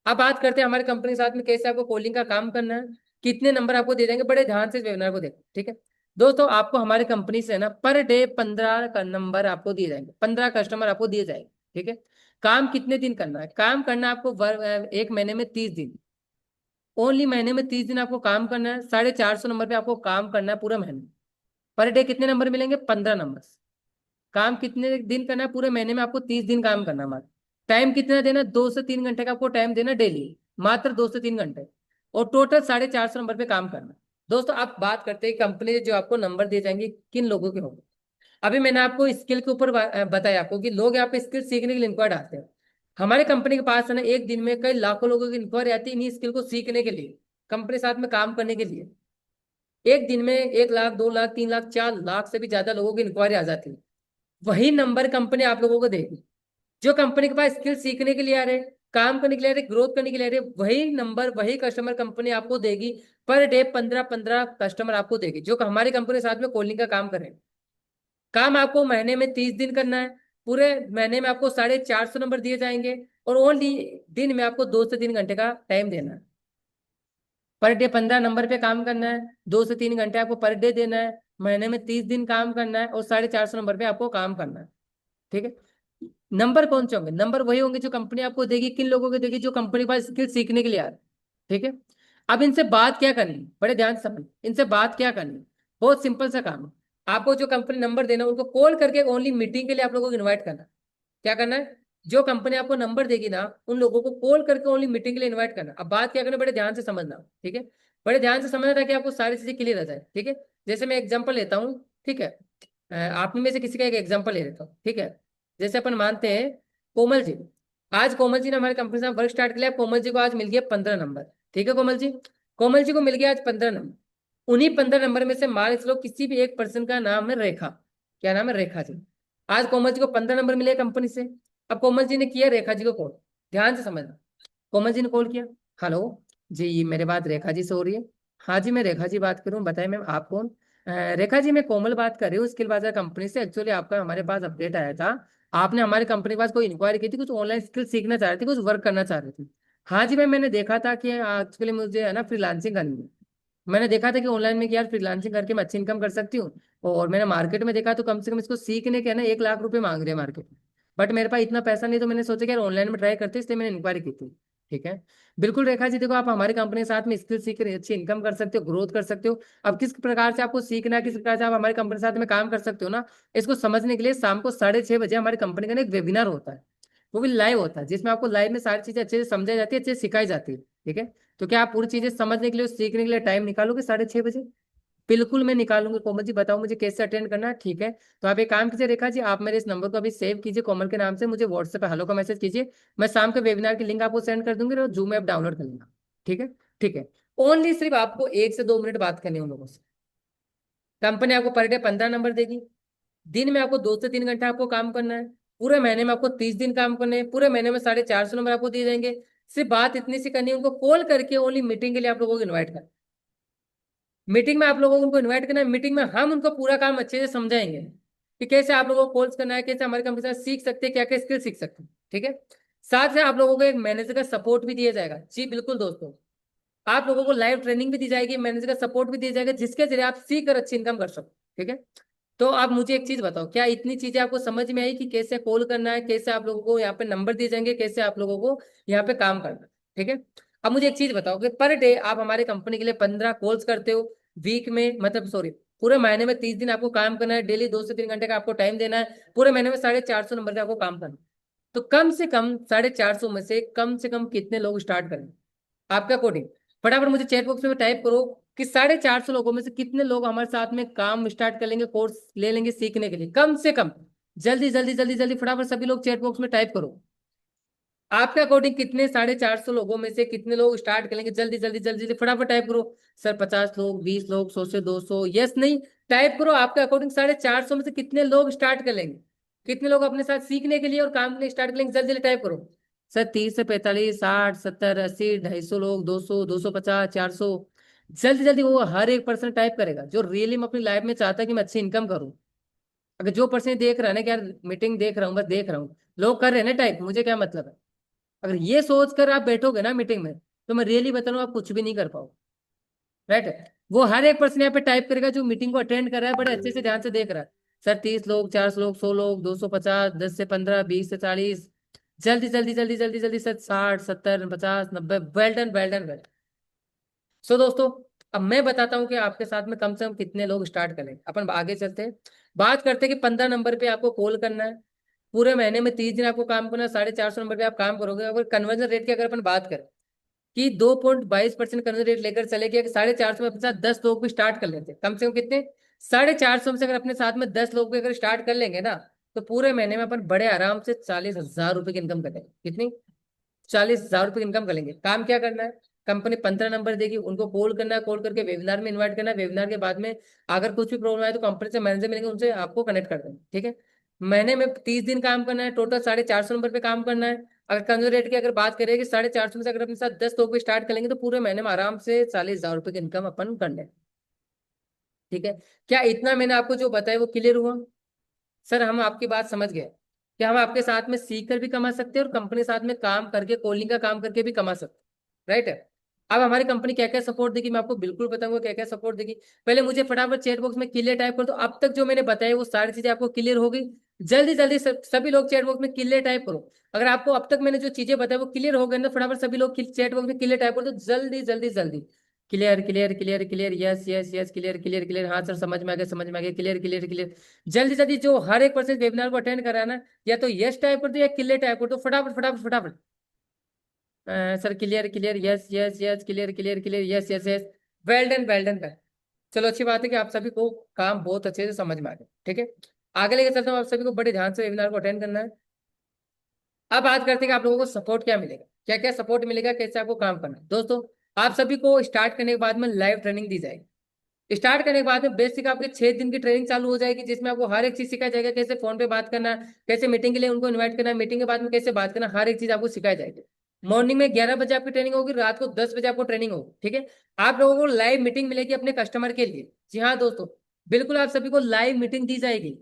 अब बात करते हैं हमारे कंपनी के साथ में कैसे आपको कॉलिंग का काम करना है, कितने नंबर आपको दे जाएंगे, बड़े ध्यान से इस वेबिनार को देखो, ठीक है। दोस्तों आपको हमारी कंपनी से ना पर डे 15 का नंबर आपको दिए जाएंगे, 15 कस्टमर आपको दिए जाएंगे, ठीक है। काम कितने दिन करना है, काम करना है आपको एक महीने में 30 दिन, ओनली महीने में 30 दिन आपको काम करना है। 450 नंबर पे आपको काम करना है पूरा महीने। पर डे कितने नंबर मिलेंगे, 15 नंबर। काम कितने दिन करना है, पूरे महीने में आपको 30 दिन काम करना है। मात्र टाइम कितना देना, 2 से 3 घंटे का आपको टाइम देना डेली, मात्र 2 से 3 घंटे, और टोटल 450 नंबर पे काम करना। दोस्तों आप बात करते हैं कंपनी जो आपको नंबर दिए जाएंगे किन लोगों के होंगे। अभी मैंने आपको स्किल के ऊपर बताया आपको कि लोग यहाँ पे स्किल सीखने के लिए इंक्वायरी आते हैं। हमारे कंपनी के पास है ना एक दिन में कई लाखों लोगों की इंक्वायरी आती है इन्हीं स्किल को सीखने के लिए, कंपनी के साथ में काम करने के लिए। एक दिन में 1 लाख, 2 लाख, 3 लाख, 4 लाख से भी ज्यादा लोगों की इंक्वायरी आ जाती है। वही नंबर कंपनी आप लोगों को देगी। जो कंपनी के पास स्किल सीखने के लिए आ रहे, काम करने के लिए आ रहे, ग्रोथ करने के लिए आ रहे, वही नंबर वही कस्टमर कंपनी आपको देगी। पर डे 15-15 कस्टमर आपको देगी जो हमारी कंपनी के साथ में कॉलिंग का काम करें। काम आपको महीने में 30 दिन करना है। पूरे महीने में आपको 450 नंबर दिए जाएंगे और ओनली दिन में आपको 2 से 3 घंटे का टाइम देना है। पर डे 15 नंबर पे काम करना है, 2 से 3 घंटे आपको पर डे देना है, महीने में 30 दिन काम करना है और 450 नंबर पे आपको काम करना है, ठीक है। नंबर कौन से होंगे, नंबर वही होंगे जो कंपनी आपको देगी। किन लोगों को देगी, जो कंपनी के पास स्किल सीखने के लिए आ रहे हैं, ठीक है। अब इनसे बात क्या करनी है, बड़े ध्यान से समझ, इनसे बात क्या करनी है, बहुत सिंपल सा काम है। आपको जो कंपनी नंबर देना है उनको कॉल करके ओनली मीटिंग के लिए आप लोगों को इन्वाइट करना है। क्या करना है, जो कंपनी आपको नंबर देगी ना उन लोगों को कॉल करके ओनली मीटिंग के लिए इन्वाइट करना। अब बात क्या करना, बड़े ध्यान से समझना, ठीक है। बड़े ध्यान से समझना ताकि आपको सारी चीजें क्लियर आ जाए, ठीक है। जैसे मैं एग्जांपल लेता हूँ, ठीक है। आप में से किसी का एक एग्जांपल ले लेता हूँ, ठीक है। जैसे अपन मानते हैं कोमल जी, आज कोमल जी ने हमारी कंपनी से वर्क स्टार्ट किया, कोमल जी को आज मिल गया 15 नंबर, ठीक है। कोमल जी को मिल गया आज 15 नंबर। उन्हीं 15 नंबर में से मान लो किसी भी एक पर्सन का नाम है रेखा। क्या नाम है? रेखा जी। आज कोमल जी को 15 नंबर मिले कंपनी से। अब कोमल जी ने किया रेखा जी को कॉल, ध्यान से समझना। कोमल जी ने कॉल किया, हेलो जी, ये मेरी बात रेखा जी से हो रही है? हाँ जी, मैं रेखा जी बात कर रहा हूँ, बताइए मैम आप कौन? रेखा जी, मैं कोमल बात कर रही हूँ स्किल बाजार कंपनी से। एक्चुअली आपका हमारे पास अपडेट आया था, आपने हमारी कंपनी के पास कोई इंक्वायरी की थी, कुछ ऑनलाइन स्किल सीखना चाह रही थी, कुछ वर्क करना चाह रही थी। हाँ जी मैम, मैंने देखा था कि एक्चुअली मुझे है ना फ्रीलांसिंग करनी है। मैंने देखा था कि ऑनलाइन में कि यार फ्रीलांसिंग करके मैं अच्छी इनकम कर सकती हूँ। और मैंने मार्केट में देखा तो कम से कम इसको सीखने के ना 1 लाख रुपए मांग रहे हैं मार्केट में। बट मेरे पास इतना पैसा नहीं, तो मैंने सोचा कि यार ऑनलाइन में ट्राई करते, इसलिए मैंने इंक्वायरी की थी। ठीक है, बिल्कुल रेखा जी, देखो आप हमारी कंपनी के साथ में स्किल सीख रहे, अच्छी इनकम कर सकते हो, ग्रोथ कर सकते हो। अब किस प्रकार से आपको सीखना है, किस प्रकार से आप हमारी कंपनी के साथ में काम कर सकते हो ना, इसको समझने के लिए शाम को 6:30 बजे हमारी कंपनी का ना एक वेबिनार होता है, वो भी लाइव होता है, जिसमें आपको लाइव में सारी चीजें अच्छे से समझाई जाती है, अच्छे से सिखाई जाती है। ठीक है, तो क्या आप पूरी चीजें समझने के लिए, सीखने के लिए टाइम निकालोगे 6:30 बजे? बिल्कुल मैं निकालूंगी। कोमल जी बताओ मुझे कैसे अटेंड करना है? ठीक है, तो आप एक काम कीजिए रेखा जी, आप मेरे इस नंबर को अभी सेव कीजिए कोमल के नाम से, मुझे व्हाट्सएप पे हेलो का मैसेज कीजिए। मैं शाम के वेबिनार की लिंक आपको सेंड कर दूंगी और जूम ऐप डाउनलोड कर लेना। ठीक है, ठीक है। ओनली सिर्फ आपको 1 से 2 मिनट बात करनी है उन लोगों से। कंपनी आपको पर डे 15 नंबर देगी। दिन में आपको 2 से 3 घंटे आपको काम करना है। पूरे महीने में आपको 30 दिन काम करने हैं। पूरे महीने में 450 नंबर आपको दिए जाएंगे। सिर्फ बात इतनी सी करनी है, उनको कॉल करके ओनली मीटिंग के लिए आप लोगों को इन्वाइट करना। मीटिंग में आप लोगों को उनको इन्वाइट करना है। मीटिंग में हम उनको पूरा काम अच्छे से समझाएंगे कि कैसे आप लोगों को कॉल्स करना है, कैसे हमारी कंपनी के साथ सीख सकते हैं, क्या क्या स्किल सीख सकते हैं। ठीक है, साथ में आप लोगों को एक मैनेजर का सपोर्ट भी दिया जाएगा। जी बिल्कुल दोस्तों, आप लोगों को लाइव ट्रेनिंग भी दी जाएगी, मैनेजर का सपोर्ट भी दिया जाएगा, जिसके जरिए आप सीख कर अच्छी इनकम कर सको। ठीक है, तो आप मुझे एक चीज बताओ, क्या इतनी चीजें आपको समझ में आई कि कैसे कॉल करना है, कैसे आप लोगों को यहाँ पे नंबर दिए जाएंगे, कैसे आप लोगों को यहाँ पे काम करना है? ठीक है, अब मुझे एक चीज बताओ कि पर डे आप हमारी कंपनी के लिए 15 कॉल्स करते हो, वीक में मतलब सॉरी पूरे महीने में 30 दिन आपको काम करना है, डेली 2 से 3 घंटे का आपको टाइम देना है, पूरे महीने में 450 नंबर का आपको काम करना है। तो कम से कम 450 में से कम कितने लोग स्टार्ट करेंगे आपका कोडिंग? फटाफट मुझे चैट बॉक्स में टाइप करो कि 450 लोगों में से कितने लोग हमारे साथ में काम स्टार्ट कर लेंगे, कोर्स ले लेंगे सीखने के लिए, कम से कम। जल्दी जल्दी जल्दी जल्दी फटाफट सभी लोग चैट बॉक्स में टाइप करो। आपका कोडिंग कितने 450 लोगों में से कितने लोग स्टार्ट करेंगे? जल्दी जल्दी जल्दी जल्दी फटाफट टाइप करो। सर 50 लोग, 20 लोग, 100 से 200, यस नहीं, टाइप करो आपका अकॉर्डिंग 450 में से कितने लोग स्टार्ट कर लेंगे, कितने लोग अपने साथ सीखने के लिए और काम के लिए स्टार्ट करेंगे? जल्दी जल्दी टाइप करो। सर 30 से 45, 60, 70, 80, 250 लोग, 200, 250, 400। जल्दी जल्दी वो हर एक पर्सन टाइप करेगा जो रियली में अपनी लाइफ में चाहता है कि मैं अच्छी इनकम करूं। अगर जो पर्सन देख रहा है ना कि यार मीटिंग देख रहा हूँ, बस देख रहा हूँ, लोग कर रहे हैं ना टाइप, मुझे क्या मतलब है? अगर ये सोच कर आप बैठोगे ना मीटिंग में, तो मैं रियली बता रहा हूँ आप कुछ भी नहीं कर पाओ। राइट, वो हर एक पर्सन यहाँ पे टाइप करेगा जो मीटिंग को अटेंड कर रहा है, बड़े अच्छे से ध्यान से देख रहा है। सर 30 लोग, 400 लोग, 100 लोग, 250, 10 से 15, 20 से 40। जल्दी जल्दी जल्दी जल्दी जल्दी sir 60, 70, 50, 90। Well done well done well. So दोस्तों, अब मैं बताता हूँ कि आपके साथ में कम से कम कितने लोग स्टार्ट करें। अपन आगे चलते हैं, बात करते हैं कि 15 नंबर पे आपको कॉल करना है, पूरे महीने में 30 दिन आपको काम करना है, 450 नंबर पे आप काम करोगे। अगर कन्वर्जन रेट की अगर अपन बात करें कि 2.22% कन्वर्जन रेट लेकर चले गए, 450 में अपने साथ 10 लोग भी स्टार्ट कर लेते हैं, कम से कम कितने? 450 में से अगर अपने साथ में 10 लोग भी अगर स्टार्ट कर लेंगे ना, तो पूरे महीने में अपन बड़े आराम से 40,000 रुपए की इनकम करेंगे। कितनी? 40,000 रुपए की इनकम कर लेंगे। काम क्या करना है, कंपनी 15 नंबर देगी, उनको कॉल करना है, कॉल करके वेबिनार में इन्वाइट करना है। वेबिनार के बाद में अगर कुछ भी प्रॉब्लम आए तो कंपनी से मैनेजर मिलेंगे, उनसे आपको कनेक्ट कर देंगे। ठीक है, महीने में 30 दिन काम करना है, टोटल 450 नंबर पे काम करना है। अगर कन्वर्जन रेट की अगर बात करें कि 450 में से अगर अपने साथ 10 लोग भी स्टार्ट करेंगे, तो पूरे महीने में आराम से 40,000 रुपए की इनकम अपन कर लें। ठीक है, क्या इतना मैंने आपको जो बताया वो क्लियर हुआ? सर हम आपकी बात समझ गए कि हम आपके साथ में सीख कर भी कमा सकते हैं और कंपनी साथ में काम करके, कॉलिंग का काम करके भी कमा सकते हैं। राइट है, अब हमारी कंपनी क्या क्या सपोर्ट देगी मैं आपको बिल्कुल बताऊंगा, क्या क्या सपोर्ट देगी। पहले मुझे फटाफट चैट बॉक्स में क्लियर टाइप कर दो। अब तक जो मैंने बताया वो सारी चीजें आपको क्लियर हो गई? जल्दी जल्दी सभी लोग चैट बॉक्स में क्लियर टाइप करो। अगर आपको अब तक मैंने जो चीजें बताई वो क्लियर हो गए ना, फटाफट सभी लोग चैट बॉक्स में क्लियर टाइप कर दो, जल्दी जल्दी जल्दी। Clear clear clear clear, yes yes yes, clear clear clear, हाँ सर समझ में आ गया समझ में आ गया, क्लियर क्लियर क्लियर। जल्दी जल्दी जो हर एक पर्सन वेबिनार को अटेंड कर रहा है ना, या तो यस टाइप कर दो या क्लियर टाइप कर दो, फटाफट फटाफट फटाफट। Sir clear clear, yes yes yes, clear clear clear, yes yes yes. Well done well done well. चलो अच्छी बात है कि आप सभी को काम बहुत अच्छे से समझ में आ गया। ठीक है, आगे लेके चलता हूँ, आप सभी को बड़े ध्यान से वेबिनार को अटेंड करना है। अब बात करते हैं कि आप लोगों को सपोर्ट क्या मिलेगा, क्या क्या सपोर्ट मिलेगा, कैसे आपको काम करना है। दोस्तों, आप सभी को स्टार्ट करने के बाद में लाइव ट्रेनिंग दी जाएगी। स्टार्ट करने के बाद में बेसिक आपके 6 दिन की ट्रेनिंग चालू हो जाएगी, जिसमें आपको हर एक चीज सिखाया जाएगा, कैसे फोन पे बात करना, कैसे मीटिंग के लिए उनको इन्वाइट करना, मीटिंग के बाद में कैसे बात करना, हर एक चीज आपको सिखाई जाएगी। मॉर्निंग में 11 बजे आपकी ट्रेनिंग होगी, रात को 10 बजे आपको ट्रेनिंग होगी। ठीक है, आप लोगों को लाइव मीटिंग मिलेगी अपने कस्टमर के लिए। जी हाँ दोस्तों, बिल्कुल आप सभी को लाइव मीटिंग दी जाएगी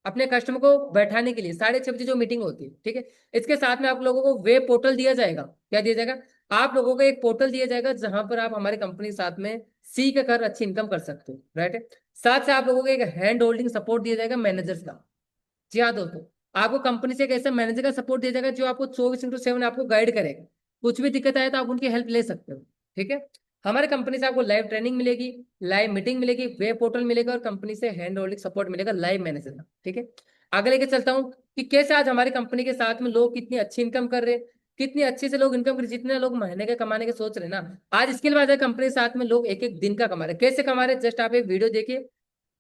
अपने कस्टमर को बैठाने के लिए। 6:30 बजे जो मीटिंग होती है। ठीक है, इसके साथ में आप लोगों को वेब पोर्टल दिया जाएगा। क्या दिया जाएगा? आप लोगों को एक पोर्टल दिया जाएगा जहां पर आप हमारी कंपनी के साथ में सीख कर अच्छी इनकम कर सकते हो। राइट है, साथ से आप लोगों को एक हैंड होल्डिंग सपोर्ट दिया जाएगा मैनेजर्स का। जी हाँ दोस्तों, आपको कंपनी से एक ऐसा मैनेजर का सपोर्ट दिया जाएगा जो आपको 24/7 आपको गाइड करेगा। कुछ भी दिक्कत आए तो आप उनकी हेल्प ले सकते हो। ठीक है, हमारे कंपनी से आपको लाइव ट्रेनिंग मिलेगी, लाइव मीटिंग मिलेगी, वेब पोर्टल मिलेगा और कंपनी से हैंड होल्डिंग सपोर्ट मिलेगा लाइव मैनेजर का। ठीक है, आगे लेके चलता हूँ कि कैसे आज हमारी कंपनी के साथ में लोग कितनी अच्छी इनकम कर रहे हैं, कितनी अच्छे से लोग इनकम कर, जितने लोग महीने के कमाने के सोच रहे हैं ना, आज इसके बाद कंपनी के साथ में लोग एक एक दिन का कमा रहे हैं। कैसे कमा रहे हैं, जस्ट आप एक वीडियो देखिए।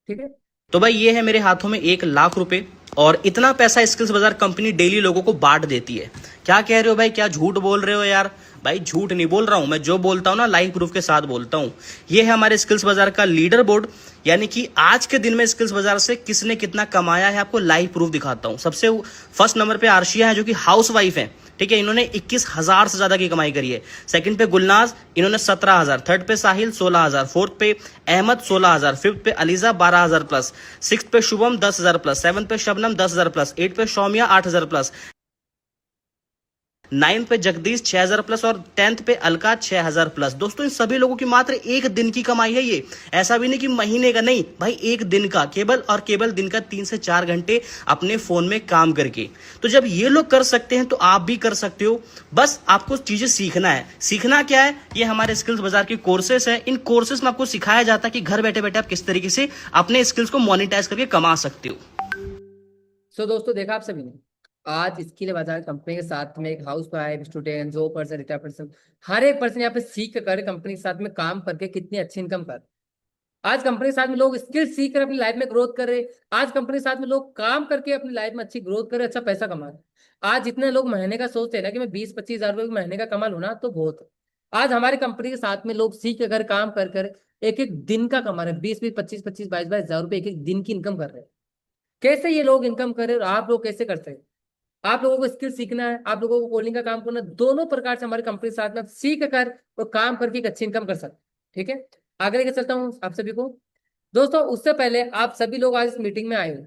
ठीक है, तो भाई ये है मेरे हाथों में 1 लाख रुपए, और इतना पैसा स्किल्स बाजार कंपनी डेली लोगों को बांट देती है। क्या कह रहे हो भाई, क्या झूठ बोल रहे हो यार? भाई झूठ नहीं बोल रहा हूं मैं, जो बोलता हूं ना लाइव प्रूफ के साथ बोलता हूं। ये है हमारे स्किल्स बाजार का लीडर बोर्ड, यानी कि आज के दिन में स्किल्स बाजार से किसने कितना कमाया है आपको लाइव प्रूफ दिखाता हूं। सबसे फर्स्ट नंबर पे आर्शिया है जो कि हाउस वाइफ है। ठीक है, इन्होंने 21,000 से ज्यादा की कमाई करी है। सेकंड पे गुलनाज, इन्होंने 17,000। थर्ड पे साहिल 16,000। फोर्थ पे अहमद 16,000। फिफ्थ पे अलीजा 12,000 प्लस। सिक्स पे शुभम 10,000 प्लस। सेवन पे शबनम 10,000 प्लस। 8 पे सौम्या 8,000 प्लस। 9 पे जगदीश 6,000 प्लस और 10th पे अलका 6,000 प्लस। दोस्तों इन सभी लोगों की मात्र एक दिन की कमाई है ये, ऐसा भी नहीं कि महीने का, नहीं भाई एक दिन का, केवल और केवल दिन का 3 से 4 घंटे अपने फोन में काम करके। तो जब ये लोग कर सकते हैं तो आप भी कर सकते हो। बस आपको चीजें सीखना है। सीखना क्या है? ये हमारे स्किल्स बाजार की कोर्सेस है। इन कोर्सेस में आपको सिखाया जाता है कि घर बैठे बैठे आप किस तरीके से अपने स्किल्स को मोनेटाइज करके कमा सकते हो। सो दोस्तों, देखा आप सभी ने, आज स्किल बाजार कंपनी के साथ में एक house wife, student, job person, retire person, हर एक पर्सन यहाँ पे सीख कर कंपनी के साथ में काम करके कितनी अच्छी इनकम कर। आज कंपनी के साथ में लोग स्किल सीख कर अपनी लाइफ में ग्रोथ कर रहे। आज कंपनी के साथ में लोग काम करके अपनी लाइफ में अच्छी ग्रोथ कर रहे, अच्छा पैसा कमा रहे। आज जितने लोग महीने का सोचते हैं ना कि मैं 20-25 हजार रुपये महीने का कमा लूँ ना, तो बहुत है। आज हमारी कंपनी के साथ में लोग सीख कर काम कर कर एक एक दिन का कमा रहे हैं, 20-20, 25-25, 22-22 हजार रुपये एक एक दिन की इनकम कर रहे हैं। कैसे ये लोग इनकम कर रहे हैं और आप लोग कैसे करते हैं? आप लोगों को स्किल सीखना है, आप लोगों को कोडिंग का काम करना, दोनों प्रकार से हमारी कंपनी के साथ में आप सीख कर और काम करके एक अच्छी इनकम कर सकते हैं। ठीक है, आगे लेकर चलता हूँ आप सभी को। दोस्तों, उससे पहले आप सभी लोग आज इस मीटिंग में आए हो,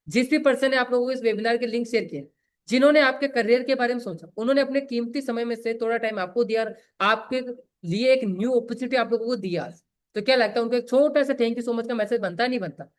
जिस भी पर्सन ने आप लोगों को इस वेबिनार के लिंक शेयर किए, जिन्होंने आपके करियर के बारे में सोचा, उन्होंने अपने कीमती समय में से थोड़ा टाइम आपको दिया और आपके लिए एक न्यू अपॉर्चुनिटी आप लोगों को दिया आज। तो क्या लगता है उनको एक छोटा सा थैंक यू सो मच का मैसेज बनता नहीं बनता?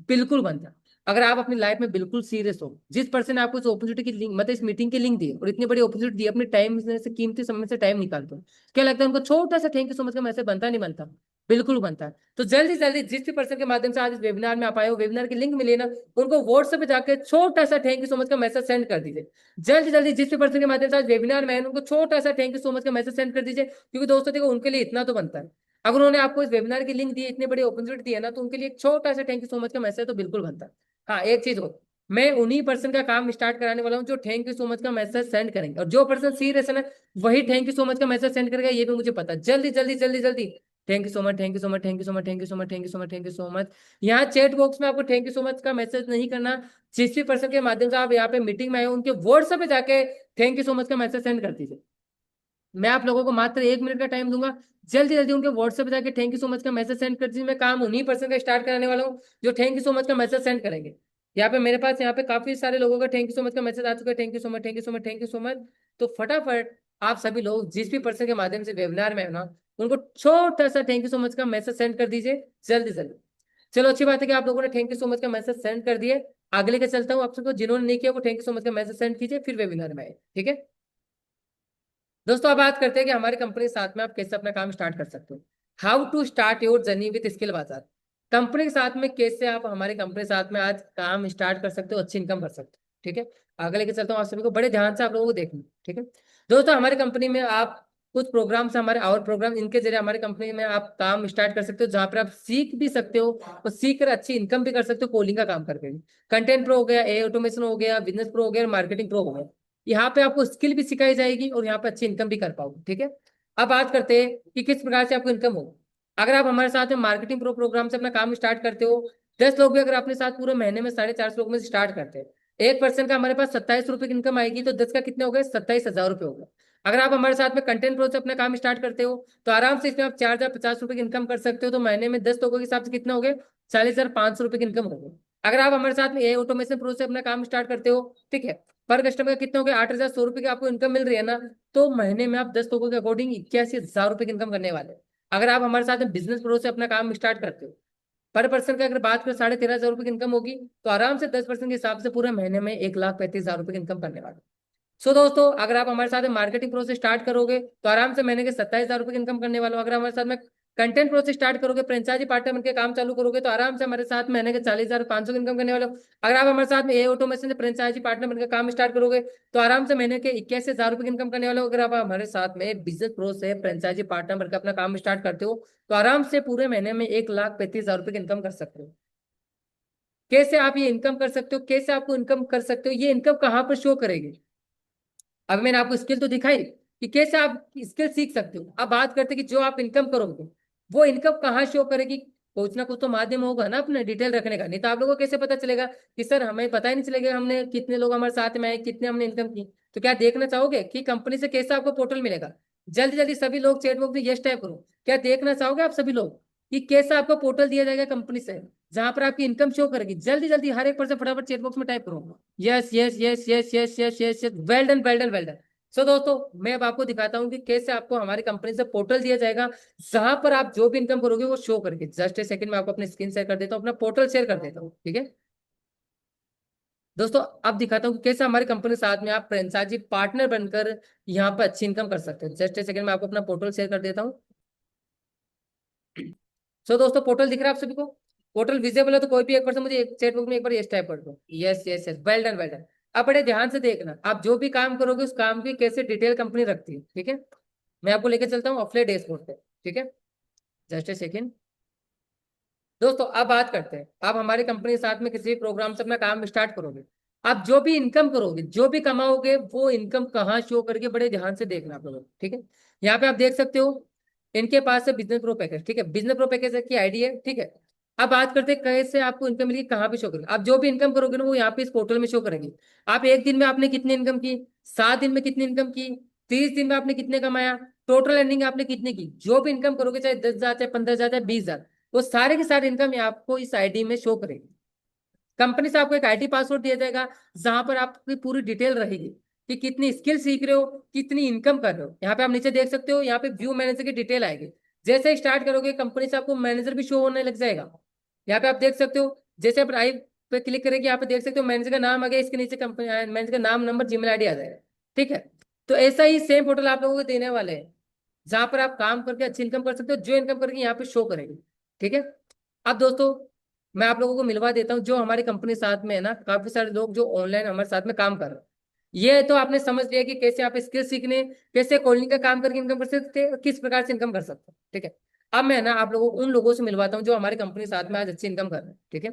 बिल्कुल बनता। अगर आप अपनी लाइफ में बिल्कुल सीरियस हो, जिस पर्सन ने आपको इस अपॉर्चुनिटी की लिंक, मतलब इस मीटिंग की लिंक दी और इतनी बड़ी अपॉर्चुनिटी दी, अपने टाइम से कीमती समय से टाइम निकालते हो, क्या लगता है उनको छोटा सा थैंक यू सो मच का मैसेज बनता नहीं बनता? बिल्कुल बनता है। तो जल्दी जल्दी जिस भी पर्सन के माध्यम से आज इस वेबिनार में आप आए हो, वेबिनार की लिंक मिले ना, उनको व्हाट्सएप पे जाकर छोटा सा थैंक यू सो मच का मैसेज सेंड कर दीजिए। जल्दी जल्दी जिस भी पर्सन के माध्यम से आज वेबिनार में आए उनको छोटा सा थैंक यू सो मच का मैसेज सेंड कर दीजिए, क्योंकि दोस्तों देखो उनके लिए इतना तो बनता है। अगर उन्होंने आपको इस वेबिनार की लिंक दी, इतनी बड़ी अपॉर्चुनिटी दी है ना, तो उनके लिए एक छोटा सा थैंक यू सो मच का मैसेज तो बिल्कुल बनता है। हाँ, एक चीज हो, मैं उन्हीं पर्सन का काम स्टार्ट कराने वाला हूँ जो थैंक यू सो मच का मैसेज सेंड करेंगे, और जो पर्सन सीरियस है ना, वही थैंक यू सो मच का मैसेज सेंड करेगा, ये भी मुझे पता है। जल्दी जल्दी जल्दी जल्दी thank you so much, thank you so much, thank you so much, thank you so much, thank you so much, thank you so much. यहाँ चैट बॉक्स में आपको थैंक यू सो मच का मैसेज नहीं करना। जिस भी पर्सन के माध्यम से आप यहाँ पे मीटिंग में आए हो, उनके व्हाट्सएप पे जाके थैंक यू सो मच का मैसेज सेंड कर दीजिए। मैं आप लोगों को मात्र 1 मिनट का टाइम दूंगा, जल्दी जल्दी उनके व्हाट्सएप पे जाके थैंक यू सो मच का मैसेज सेंड कर दीजिए। मैं काम उन्हीं पर्सन का स्टार्ट कराने वाला हूँ जो थैंक यू सो मच का मैसेज सेंड करेंगे। यहाँ पे मेरे पास यहाँ पे काफी सारे लोगों का थैंक यू सो मच का मैसेज आ चुका है। Thank you so much, thank you so much, thank you so much. तो फटाफट आप सभी लोग जिस भी पर्सन के माध्यम से वेबिनार में है ना, उनको छोटा सा थैंक यू सो मच का मैसेज सेंड कर दीजिए जल्दी जल्दी। चलो अच्छी बात है कि आप लोगों ने थैंक यू सो मच का मैसेज सेंड कर दिए। आगे लेके चलता हूँ आप सबको, जिन्होंने नहीं किया वो थैंक यू सो मच का मैसेज सेंड कीजिए, फिर वेबिनार में आए। ठीक है दोस्तों, अब बात करते हैं कि हमारी कंपनी के साथ में आप कैसे अपना काम स्टार्ट कर सकते हो। How to start your journey with skill Bazaar. Company के साथ में कैसे आप हमारी कंपनी के साथ में आज काम स्टार्ट कर सकते हो, अच्छी इनकम कर सकते हो। ठीक है, आगे लेके चलता हूँ आप सभी को, बड़े ध्यान से आप लोगों को देखना। ठीक है दोस्तों, हमारी कंपनी में आप कुछ प्रोग्राम्स हमारे और प्रोग्राम, इनके जरिए हमारी कंपनी में आप काम स्टार्ट कर सकते हो, जहाँ पर आप सीख भी सकते हो और सीख कर अच्छी इनकम भी कर सकते हो कोडिंग का काम करके भी। कंटेंट प्रो हो गया, ए ऑटोमेशन हो गया, बिजनेस प्रो हो गया, मार्केटिंग प्रो हो गया। यहाँ पे आपको स्किल भी सिखाई जाएगी और यहाँ पे अच्छी इनकम भी कर पाओगे। ठीक है, अब बात करते हैं कि किस प्रकार से आपको इनकम हो। अगर आप हमारे साथ में मार्केटिंग प्रो प्रोग्राम से अपना काम स्टार्ट करते हो, 10 लोग भी अगर अपने साथ पूरे महीने में 450 लोग में स्टार्ट करते हैं, 1% का हमारे पास 27 रुपए की इनकम आएगी, तो 10 का कितने हो गए, 27,000 रुपये हो गए। अगर आप हमारे साथ में कंटेंट प्रो से अपना काम स्टार्ट करते हो, तो आराम से इसमें आप 4,050 रुपए की इनकम कर सकते हो, तो महीने में 10 लोगों के हिसाब से कितना हो गए, 40,500 रुपए की इनकम हो गई। अगर आप हमारे साथ में ए ऑटोमेशन प्रो से अपना काम स्टार्ट करते हो, ठीक है, पर कस्टमर का कितना हो गया, 8,100 रुपए की आपको इनकम मिल रही है ना, तो महीने में आप 10 लोगों के अकॉर्डिंग 81,000 रुपए की इनकम करने वाले हैं। अगर आप हमारे साथ में बिजनेस प्रो से अपना काम स्टार्ट करते हो, पर पर्सन की अगर बात करें 13,500 रुपए की इनकम होगी, तो आराम से 10% के हिसाब से पूरे महीने में 1,35,000 रुपए की इनकम करने वाले। सो दोस्तों, अगर आप हमारे साथ मार्केटिंग प्रो से स्टार्ट करोगे, तो आराम से महीने के 27,000 रुपए की इनकम करने वाले हो। अगर हमारे साथ में कंटेंट प्रो से स्टार्ट करोगे, फ्रेंचाइजी पार्टनर बनकर काम चालू करोगे, तो आराम से हमारे साथ महीने के 40,500 की इनकम करने वाले हो। अगर आप हमारे साथ में ए ऑटोमेशन से फ्रेंचाइजी पार्टनर बनकर काम स्टार्ट करोगे, तो आराम से महीने के 81,000 रुपए की इनकम करने वाले हो। अगर आप हमारे साथ में बिजनेस प्रो से फ्रेंचाइजी पार्टनर बनकर अपना काम स्टार्ट करते हो, तो आराम से पूरे महीने में 1,35,000 रुपए की इनकम कर सकते हो। कैसे आप ये इनकम कर सकते हो, कैसे आपको इनकम कर सकते हो, ये इनकम कहाँ पर शो करेगी। अब मैंने आपको स्किल तो दिखाई कि कैसे आप स्किल सीख सकते हो। अब बात करते हैं कि जो आप इनकम करोगे, वो इनकम कहाँ शो करेगी। कुछ ना कुछ तो माध्यम होगा ना अपने डिटेल रखने का, नहीं तो आप लोगों को कैसे पता चलेगा कि सर हमें पता ही नहीं चलेगा हमने कितने लोग हमारे साथ में आए, कितने हमने इनकम की। तो क्या देखना चाहोगे कि कंपनी से कैसे आपको पोर्टल मिलेगा। जल्दी जल्दी सभी लोग चैट बॉक्स में यस टाइप करो। क्या देखना चाहोगे आप सभी लोग कि कैसा आपको पोर्टल दिया जाएगा कंपनी से, जहां पर आपकी इनकम शो करेगी। जल्दी जल्दी हर एक पर्सन फटाफट चैट बॉक्स में टाइप करो yes yes yes yes yes yes yes yes, well done well done well done. So दोस्तों, मैं अब आपको दिखाता हूँ कि कैसे आपको हमारी कंपनी से पोर्टल दिया जाएगा, जहां पर आप जो भी इनकम करोगे वो शो करके। जस्ट ए सेकंड में आपको अपनी स्क्रीन शेयर कर देता हूँ, अपना पोर्टल शेयर कर देता हूँ। ठीक है दोस्तों, अब दिखाता हूँ कि कैसे हमारी कंपनी साथ में आप फ्रेंचाइजी पार्टनर बनकर यहाँ पर अच्छी इनकम कर सकते हैं। जस्ट ए सेकंड में आपको अपना पोर्टल शेयर कर देता हूँ। सो दोस्तों, पोर्टल दिख रहा है आप सभी को। पोर्टल विजिबल है तो कोई भी एक पर्सन मुझे एक चैट बुक में एक बार यस टाइप कर दो। Yes yes yes, well done well done. अब बड़े ध्यान से देखना, आप जो भी काम करोगे उस काम की कैसे डिटेल कंपनी रखती है। ठीक है, मैं आपको लेके चलता हूँ ऑफलाइन डैशबोर्ड पे। ठीक है, जस्ट ए सेकेंड। दोस्तों, अब बात करते हैं, आप हमारी कंपनी के साथ में किसी भी प्रोग्राम से अपना काम स्टार्ट करोगे, आप जो भी इनकम करोगे, जो भी कमाओगे, वो इनकम कहाँ शो करके, बड़े ध्यान से देखना आप लोग। ठीक है, यहाँ पे आप देख सकते हो इनके पास है बिजनेस प्रो पैकेज। ठीक है, बिजनेस प्रो पैकेज की आईडी है। ठीक है, अब बात करते हैं कैसे आपको इनकम मिलेगी, कहाँ पे शो करेगी। आप जो भी इनकम करोगे ना, वो यहाँ पे इस पोर्टल में शो करेंगे। आप एक दिन में आपने कितनी इनकम की, 7 दिन में कितनी इनकम की, 30 दिन में आपने कितने कमाया, टोटल अर्निंग आपने कितनी की। जो भी इनकम करोगे, चाहे 10,000, चाहे 15,000, चाहे 20,000, वो सारे की सारी इनकम आपको इस आईडी में शो करेगी। कंपनी से आपको एक आईडी पासवर्ड दिया जाएगा, जहां पर आपकी पूरी डिटेल रहेगी कि कितनी स्किल सीख रहे हो, कितनी इनकम कर रहे हो। यहाँ पे आप नीचे देख सकते हो, यहाँ पे व्यू मैनेजर की डिटेल आएगी। जैसे ही स्टार्ट करोगे, कंपनी से आपको मैनेजर भी शो होने लग जाएगा। यहाँ पे आप देख सकते हो, जैसे आप ड्राइव पे क्लिक करेंगे, यहाँ पे देख सकते हो मैनेजर का नाम आ गया, इसके नीचे कंपनी मैनेजर का नाम, नंबर, जीमेल आईडी आ जाएगा। ठीक है, तो ऐसा ही सेम पोर्टल आप लोगों को देने वाले हैं, जहां पर आप काम करके अच्छी इनकम कर सकते हो। जो इनकम करके यहाँ पे शो करेगी। ठीक है, अब दोस्तों, मैं आप लोगों को मिलवा देता हूँ जो हमारी कंपनी साथ में है ना, काफी सारे लोग जो ऑनलाइन हमारे साथ में काम कर रहे हैं। ये तो आपने समझ लिया कि कैसे आप स्किल सीखने, कैसे कोडिंग का काम करके इनकम कर सकते हैं, किस प्रकार से इनकम कर सकते हैं। ठीक है, अब मैं ना आप लोगों को उन लोगों से मिलवाता हूँ जो हमारी कंपनी साथ में आज अच्छी इनकम कर रहे हैं। ठीक है,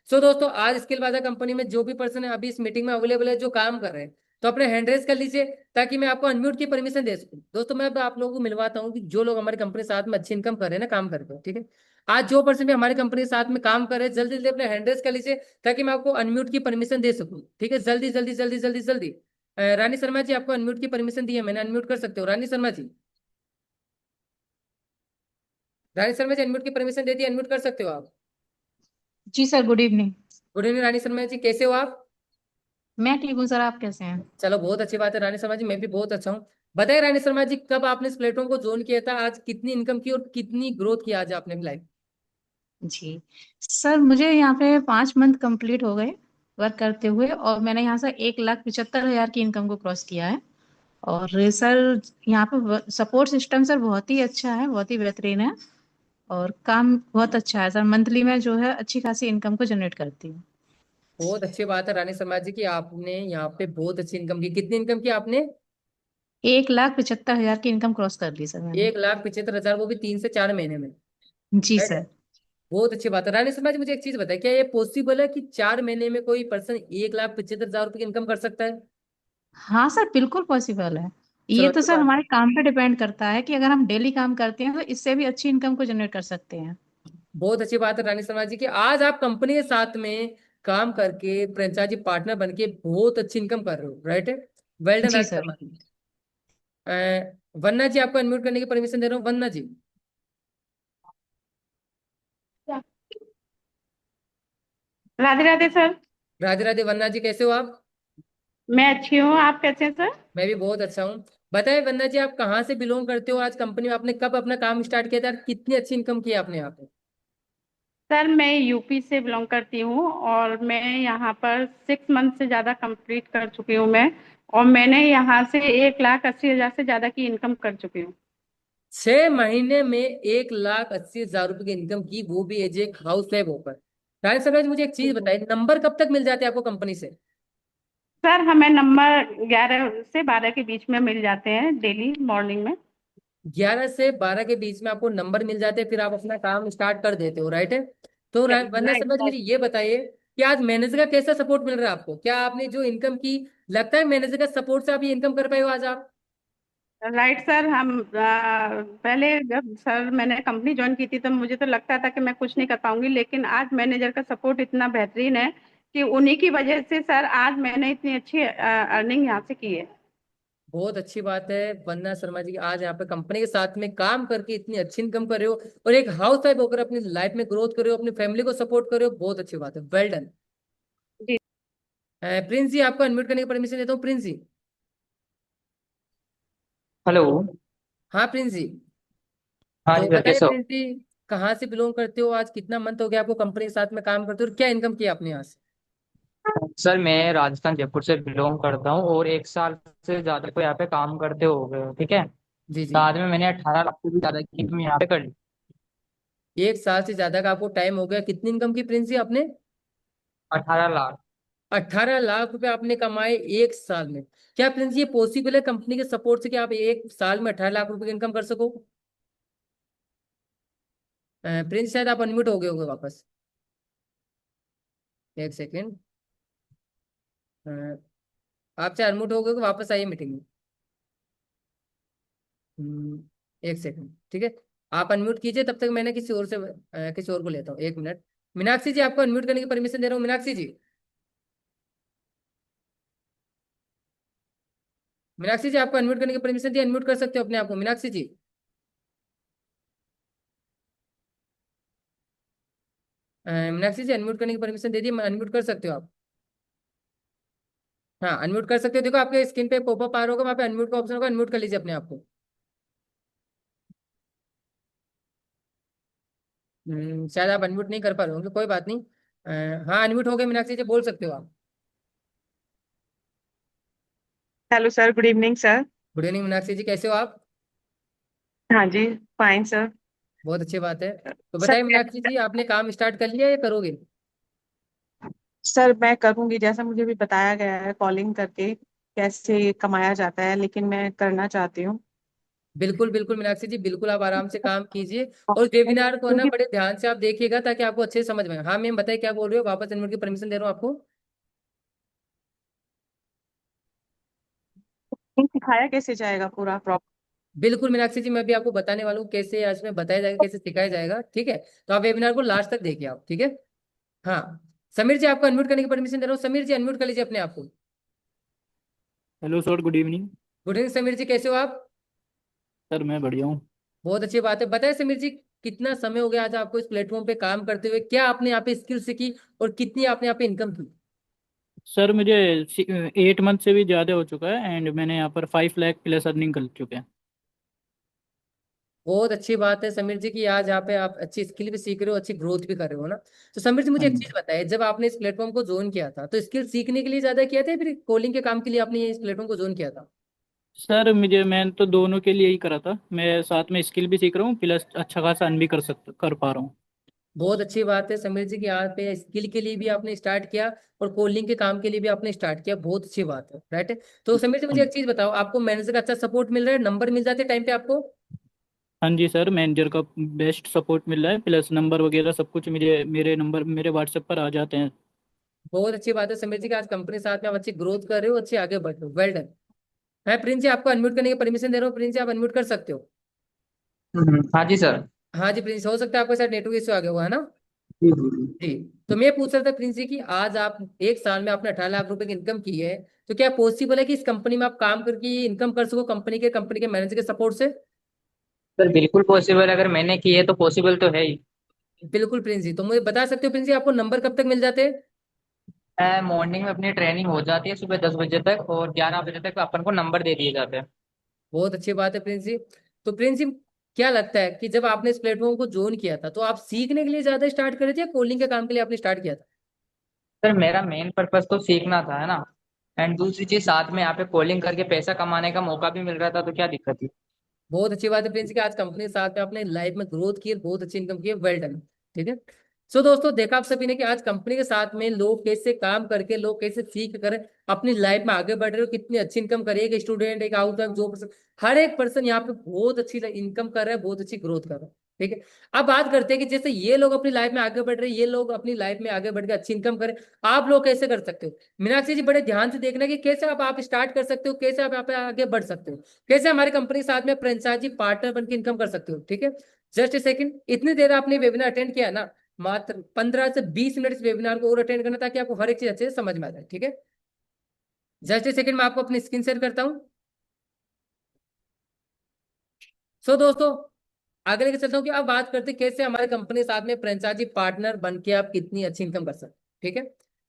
सो दोस्तों, आज स्किल बाजार कंपनी में जो भी पर्सन है अभी इस मीटिंग में अवेलेबल है, जो काम कर रहे हैं, तो अपने हैंड रेज कर लीजिए, ताकि मैं आपको अनम्यूट की परमिशन दे सकूं। दोस्तों, मैं अब आप लोगों को मिलवाता हूँ कि जो लोग हमारी कंपनी साथ में अच्छी इनकम कर रहे हैं ना, काम करके। ठीक है, आज जो पर्सन भी हमारी कंपनी के साथ में काम कर रहे हैं, जल्दी जल्दी अपने हैंड रेज कर लीजिए, ताकि मैं आपको अनम्यूट की परमिशन दे सकूं। ठीक है, जल्दी जल्दी जल्दी जल्दी जल्दी। रानी शर्मा जी, आपको अनम्यूट की परमिशन दी है मैंने, अनम्यूट कर सकते हो रानी शर्मा जी। रानी शर्मा जी, अनम्यूट की परमिशन दे दी, अनम्यूट कर सकते हो आप। जी sir, good evening. Good evening Rani Sharma ji, कैसे हो आप। मैं ठीक हूँ सर, आप कैसे हैं? चलो, बहुत अच्छी बात है रानी शर्मा जी, मैं भी बहुत अच्छा हूँ। बताइए रानी शर्मा जी, कब आपने इस प्लेटफॉर्म को ज्वाइन किया था, आज कितनी इनकम की और कितनी ग्रोथ की आज आपने लाइफ। जी सर, मुझे यहाँ पे 5 मंथ कंप्लीट हो गए वर्क करते हुए, और मैंने यहाँ से 1,75,000 की इनकम को क्रॉस किया है। और सर, यहाँ पे सपोर्ट सिस्टम सर बहुत ही अच्छा है, बहुत ही बेहतरीन है, और काम बहुत अच्छा है सर। मंथली में जो है अच्छी खासी इनकम को जनरेट करती हूँ। बहुत अच्छी बात है रानी शर्मा जी की आपने यहाँ पे बहुत अच्छी इनकम की। कितनी इनकम की आपने। 1,75,000 की इनकम क्रॉस कर ली सर मैंने। 1,75,000, वो भी 3 से 4 महीने में। जी Right? सर। बहुत अच्छी बात है। रानी शर्मा जी, मुझे एक चीज बताए, क्या ये पॉसिबल है कि 4 महीने में कोई पर्सन 1,75,000 रुपये की इनकम कर सकता है? हाँ सर, बिल्कुल पॉसिबल है। ये चलो तो अच्छी सर बात है। हमारे काम पे डिपेंड करता है कि अगर हम डेली काम करते हैं तो इससे भी अच्छी इनकम को जनरेट कर सकते हैं। बहुत अच्छी बात है रानी शर्मा जी, कि आज आप कंपनी के साथ में काम करके फ्रेंचाइजी पार्टनर बन के बहुत अच्छी इनकम कर रहे हो। राइट है। वेल डन जी रानी सर। शर्मा जी। वन्ना जी, आपको अनम्यूट करने की परमिशन दे रहा हूँ, वन्ना जी। राधे राधे सर। राधे राधे। वन्ना जी, कैसे हो आप? मैं अच्छी हूँ, आप कैसे हैं सर? मैं भी बहुत अच्छा हूँ। बताए वंदना जी, आप कहाँ से बिलोंग करते हो? आज कंपनी में आपने कब अपना काम स्टार्ट किया था? कितनी अच्छी इनकम की है आपने यहाँ पे? सर मैं यूपी से बिलोंग करती हूँ और मैं यहाँ पर 6 मंथ से ज़्यादा कंप्लीट कर चुकी हूँ मैं। और मैंने यहाँ से 1,80,000 से ज़्यादा की इनकम कर चुकी हूँ। 6 महीने में 1,80,000 रुपये की इनकम की, वो भी एज एक हाउस वाइफ होकर। राय सरराज, मुझे एक चीज बताइए, नंबर कब तक मिल जाते हैं आपको कंपनी से? सर हमें नंबर 11 से 12 के बीच में मिल जाते हैं डेली मॉर्निंग में। 11 से 12 के बीच में आपको नंबर मिल जाते हैं, फिर आप अपना काम स्टार्ट कर देते हो। राइट है। तो वंदना राइट। शर्मा जी, मुझे ये बताइए कि आज मैनेजर का कैसा सपोर्ट मिल रहा है आपको? क्या आपने जो इनकम की, लगता है मैनेजर का सपोर्ट से आप ये इनकम कर पाए हो आज आप? राइट सर, हम पहले जब सर मैंने कंपनी ज्वाइन की थी तब मुझे तो लगता था कि मैं कुछ नहीं कर पाऊंगी, लेकिन आज मैनेजर का सपोर्ट इतना बेहतरीन है कि उन्हीं की वजह से सर आज मैंने इतनी अच्छी अर्निंग यहाँ से की है। बहुत अच्छी बात है वंदना शर्मा जी, आज यहाँ पे कंपनी के साथ में काम करके इतनी अच्छी इनकम कर रहे हो, और एक हाउस वाइफ होकर अपनी लाइफ में ग्रोथ कर रहे हो, अपनी फैमिली को सपोर्ट कर रहे हो। बहुत अच्छी बात है, वेल डन। जी। प्रिंस जी, आपको अनम्यूट करने की परमिशन देता हूँ, प्रिंस जी। हेलो। हाँ प्रिंस जी। हाँ तो जी सर, बताइए कैसे हो? प्रिंस जी, कहाँ से बिलोंग करते हो? आज कितना मंथ हो गया आपको कंपनी के साथ में काम करते हो, और क्या इनकम किया आपने यहाँ से? सर मैं राजस्थान जयपुर से बिलोंग करता हूँ और 1 साल से ज्यादा को यहाँ पे काम करते हो गए हो, ठीक है। जी जी। साथ में मैंने 18 लाख से भी ज्यादा की इनकम यहाँ पे कर ली। 1 साल से ज्यादा का आपको टाइम हो गया, कितनी इनकम की प्रिंस जी आपने? 18 लाख। 18 लाख रुपए आपने कमाए 1 साल में। क्या प्रिंस जी, ये पॉसिबल है कंपनी के सपोर्ट से कि आप 1 साल में 18 लाख रुपए की इनकम कर सको? प्रिंस, शायद आप अनम्यूट हो गए होंगे वापस। एक सेकेंड। आप चाहे अनम्यूट हो गए होंगे, वापस आइए मीटिंग में। एक सेकेंड, ठीक है। आप अनम्यूट कीजिए, तब तक मैंने किसी और से किसी और को लेता हूँ, 1 मिनट। मीनाक्षी जी, आपको अनम्यूट करने की परमिशन दे रहा हूँ, मीनाक्षी जी। मीनाक्षी जी, आपको अनम्यूट करने की परमिशन दी, अनम्यूट कर सकते हो अपने आप को, मीनाक्षी जी। मीनाक्षी जी, अनम्यूट करने की परमिशन दे दी, अनम्यूट कर सकते हो आप। हाँ, अनम्यूट कर सकते हो। देखो आपके स्क्रीन पे पॉपअप आ रहा होगा, वहाँ पे अनम्यूट का ऑप्शन होगा, अनम्यूट कर लीजिए अपने आप को। शायद आप अनम्यूट नहीं कर पा रहे होंगे, कोई बात नहीं। हाँ, अनम्यूट हो गए मीनाक्षी जी, बोल सकते हो आप। Hello sir, good evening sir. Good evening Meenakshi ji, कैसे हो आप? हाँ जी, फाइन सर। बहुत अच्छी बात है। तो सर बताइए मीनाक्षी जी, आपने काम स्टार्ट कर लिया या करोगे? सर मैं करूँगी जैसा मुझे भी बताया गया है कॉलिंग करके कैसे कमाया जाता है, लेकिन मैं करना चाहती हूँ। बिल्कुल बिल्कुल मीनाक्षी जी, बिल्कुल आप आराम से काम कीजिए, और वेबिनार को ना क्योंकि बड़े ध्यान से आप देखिएगा, ताकि आपको अच्छे से समझ में आए। हाँ मैम, बताइए क्या बोल रहे हो? वापस अनम्यूट की परमिशन दे रहा हूँ आपको। सिखाया कैसे जाएगा पूरा प्रॉपर? बिल्कुल मीनाक्षी जी, मैं भी आपको बताने वाला हूँ कैसे आज में बताया जाएगा, कैसे सिखाया जाएगा, ठीक है। तो आप वेबिनार को लास्ट तक देखिए आप, ठीक है। हाँ, समीर जी, आपको अनम्यूट करने की परमिशन दे रहा हूँ, समीर जी अनम्यूट कर लीजिए अपने आप को। Hello sir, good evening. Good evening Sameer ji, कैसे हो आप? सर मैं बढ़िया हूँ। बहुत अच्छी बात है। बताए समीर जी, कितना समय हो गया आज आपको इस प्लेटफॉर्म पे काम करते हुए? क्या आपने यहाँ पे स्किल सीखी, और कितनी आपने यहाँ पे इनकम की? सर मुझे 8 मंथ से भी ज़्यादा हो चुका है एंड मैंने यहाँ पर 5 लाख प्लस अर्निंग कर चुके हैं। बहुत अच्छी बात है समीर जी, की आज यहाँ पे आप अच्छी स्किल भी सीख रहे हो, अच्छी ग्रोथ भी कर रहे हो ना। तो समीर जी, मुझे हाँ एक जी। चीज बताइए, जब आपने इस प्लेटफॉर्म को ज्वाइन किया था, तो स्किल सीखने के लिए ज्यादा किया था, या फिर कॉलिंग के काम के लिए आपने ये इस प्लेटफॉर्म को ज्वाइन किया था? सर मैंने तो दोनों के लिए ही करा था। मैं साथ में स्किल भी सीख रहा हूँ प्लस अच्छा खासा अर्न भी कर पा रहा हूँ। बहुत अच्छी बात है समीर जी कि यहाँ पे स्किल के लिए भी आपने स्टार्ट किया और कोडिंग के काम के लिए भी आपने स्टार्ट किया, बहुत अच्छी बात है, राइट है। तो समीर जी मुझे एक चीज बताओ, आपको मैनेजर का अच्छा सपोर्ट मिल रहा है, नंबर मिल जाते टाइम पे आपको? हाँ जी सर, मैनेजर का बेस्ट सपोर्ट मिल रहा है, प्लस नंबर वगैरह सब कुछ मुझे मेरे नंबर मेरे व्हाट्सएप पर आ जाते हैं। बहुत अच्छी बात है समीर जी कि आज कंपनी के साथ में आप अच्छी ग्रोथ कर रहे हो, अच्छे आगे बढ़ रहे हो, वेल डन। मैं प्रिंस जी आपको अनम्यूट करने की परमिशन दे रहा हूँ, प्रिंस जी आप अनम्यूट कर सकते हो। हाँ जी सर। हाँ जी प्रिंस, हो सकता है आपके साथ नेटवर्क इश्यू आ गया हुआ है ना। जी जी जी। जी। तो मैं पूछ रहा था प्रिंस जी कि आज आप एक साल में आपने 18 लाख रुपए की इनकम की है, तो क्या पॉसिबल है कि इस कंपनी में आप काम करके ये इनकम कर सको कंपनी के मैनेजर के सपोर्ट से? सर बिल्कुल पॉसिबल, अगर मैंने की है तो पॉसिबल तो है ही। बिल्कुल प्रिंस जी, तो मुझे बता सकते हो प्रिंस जी आपको नंबर कब तक मिल जाते हैं? मॉर्निंग में अपनी ट्रेनिंग हो जाती है सुबह 10 बजे तक, और 11 बजे तक अपन को नंबर दे दिए जाते हैं। बहुत अच्छी बात है प्रिंस जी। तो प्रिंस जी क्या लगता है कि जब आपने इस प्लेटफॉर्म को ज्वाइन किया था तो आप सीखने के लिए ज्यादा स्टार्ट करे थे या कोडिंग के काम के लिए आपने स्टार्ट किया था? सर मेरा मेन पर्पस तो सीखना था, है ना। एंड दूसरी चीज, साथ में यहाँ पे कॉलिंग करके पैसा कमाने का मौका भी मिल रहा था, तो क्या दिक्कत थी। बहुत अच्छी बात है प्रिंस कि आज कंपनी के साथ में आपने लाइफ में ग्रोथ की है, बहुत अच्छी इनकम की है, वेल डन। ठीक है। सो दोस्तों देखा आप सभी ने कि आज कंपनी के साथ में लोग कैसे काम करके, लोग कैसे सीख कर अपनी लाइफ में आगे बढ़ रहे हो, कितनी अच्छी इनकम कर रही है। एक स्टूडेंट, एक हाउस वाइफ, जो पर्सन, हर एक पर्सन यहाँ पे बहुत अच्छी इनकम कर रहा है, बहुत अच्छी ग्रोथ कर रहा है। ठीक है। अब बात करते हैं कि जैसे ये लोग अपनी लाइफ में आगे बढ़ रहे हैं, ये लोग अपनी लाइफ में आगे बढ़ के अच्छी इनकम करें, आप लोग कैसे कर सकते हो? मीनाक्षी जी बड़े ध्यान से देखना कि कैसे आप स्टार्ट कर सकते हो, कैसे आप यहाँ पे आगे बढ़ सकते हो, कैसे हमारी कंपनी के साथ में फ्रेंचाइजी पार्टनर बन के इनकम कर सकते हो। ठीक है। जस्ट ए सेकंड, इतनी देर आपने वेबिनार अटेंड किया ना, मात्र 15 से 20 मिनट इस वेबिनार को और अटेंड करना ताकि आपको हर एक चीज अच्छे से समझ में आ जाए। ठीक है। जस्ट ए सेकंड, मैं आपको अपनी स्क्रीन शेयर करता हूँ। सो दोस्तों आगे लेके चलता हूँ कि अब बात करते हैं कैसे हमारे कंपनी के साथ में फ्रेंचाइजी पार्टनर बन के आप कितनी अच्छी इनकम कर सकते हैं। ठीक है।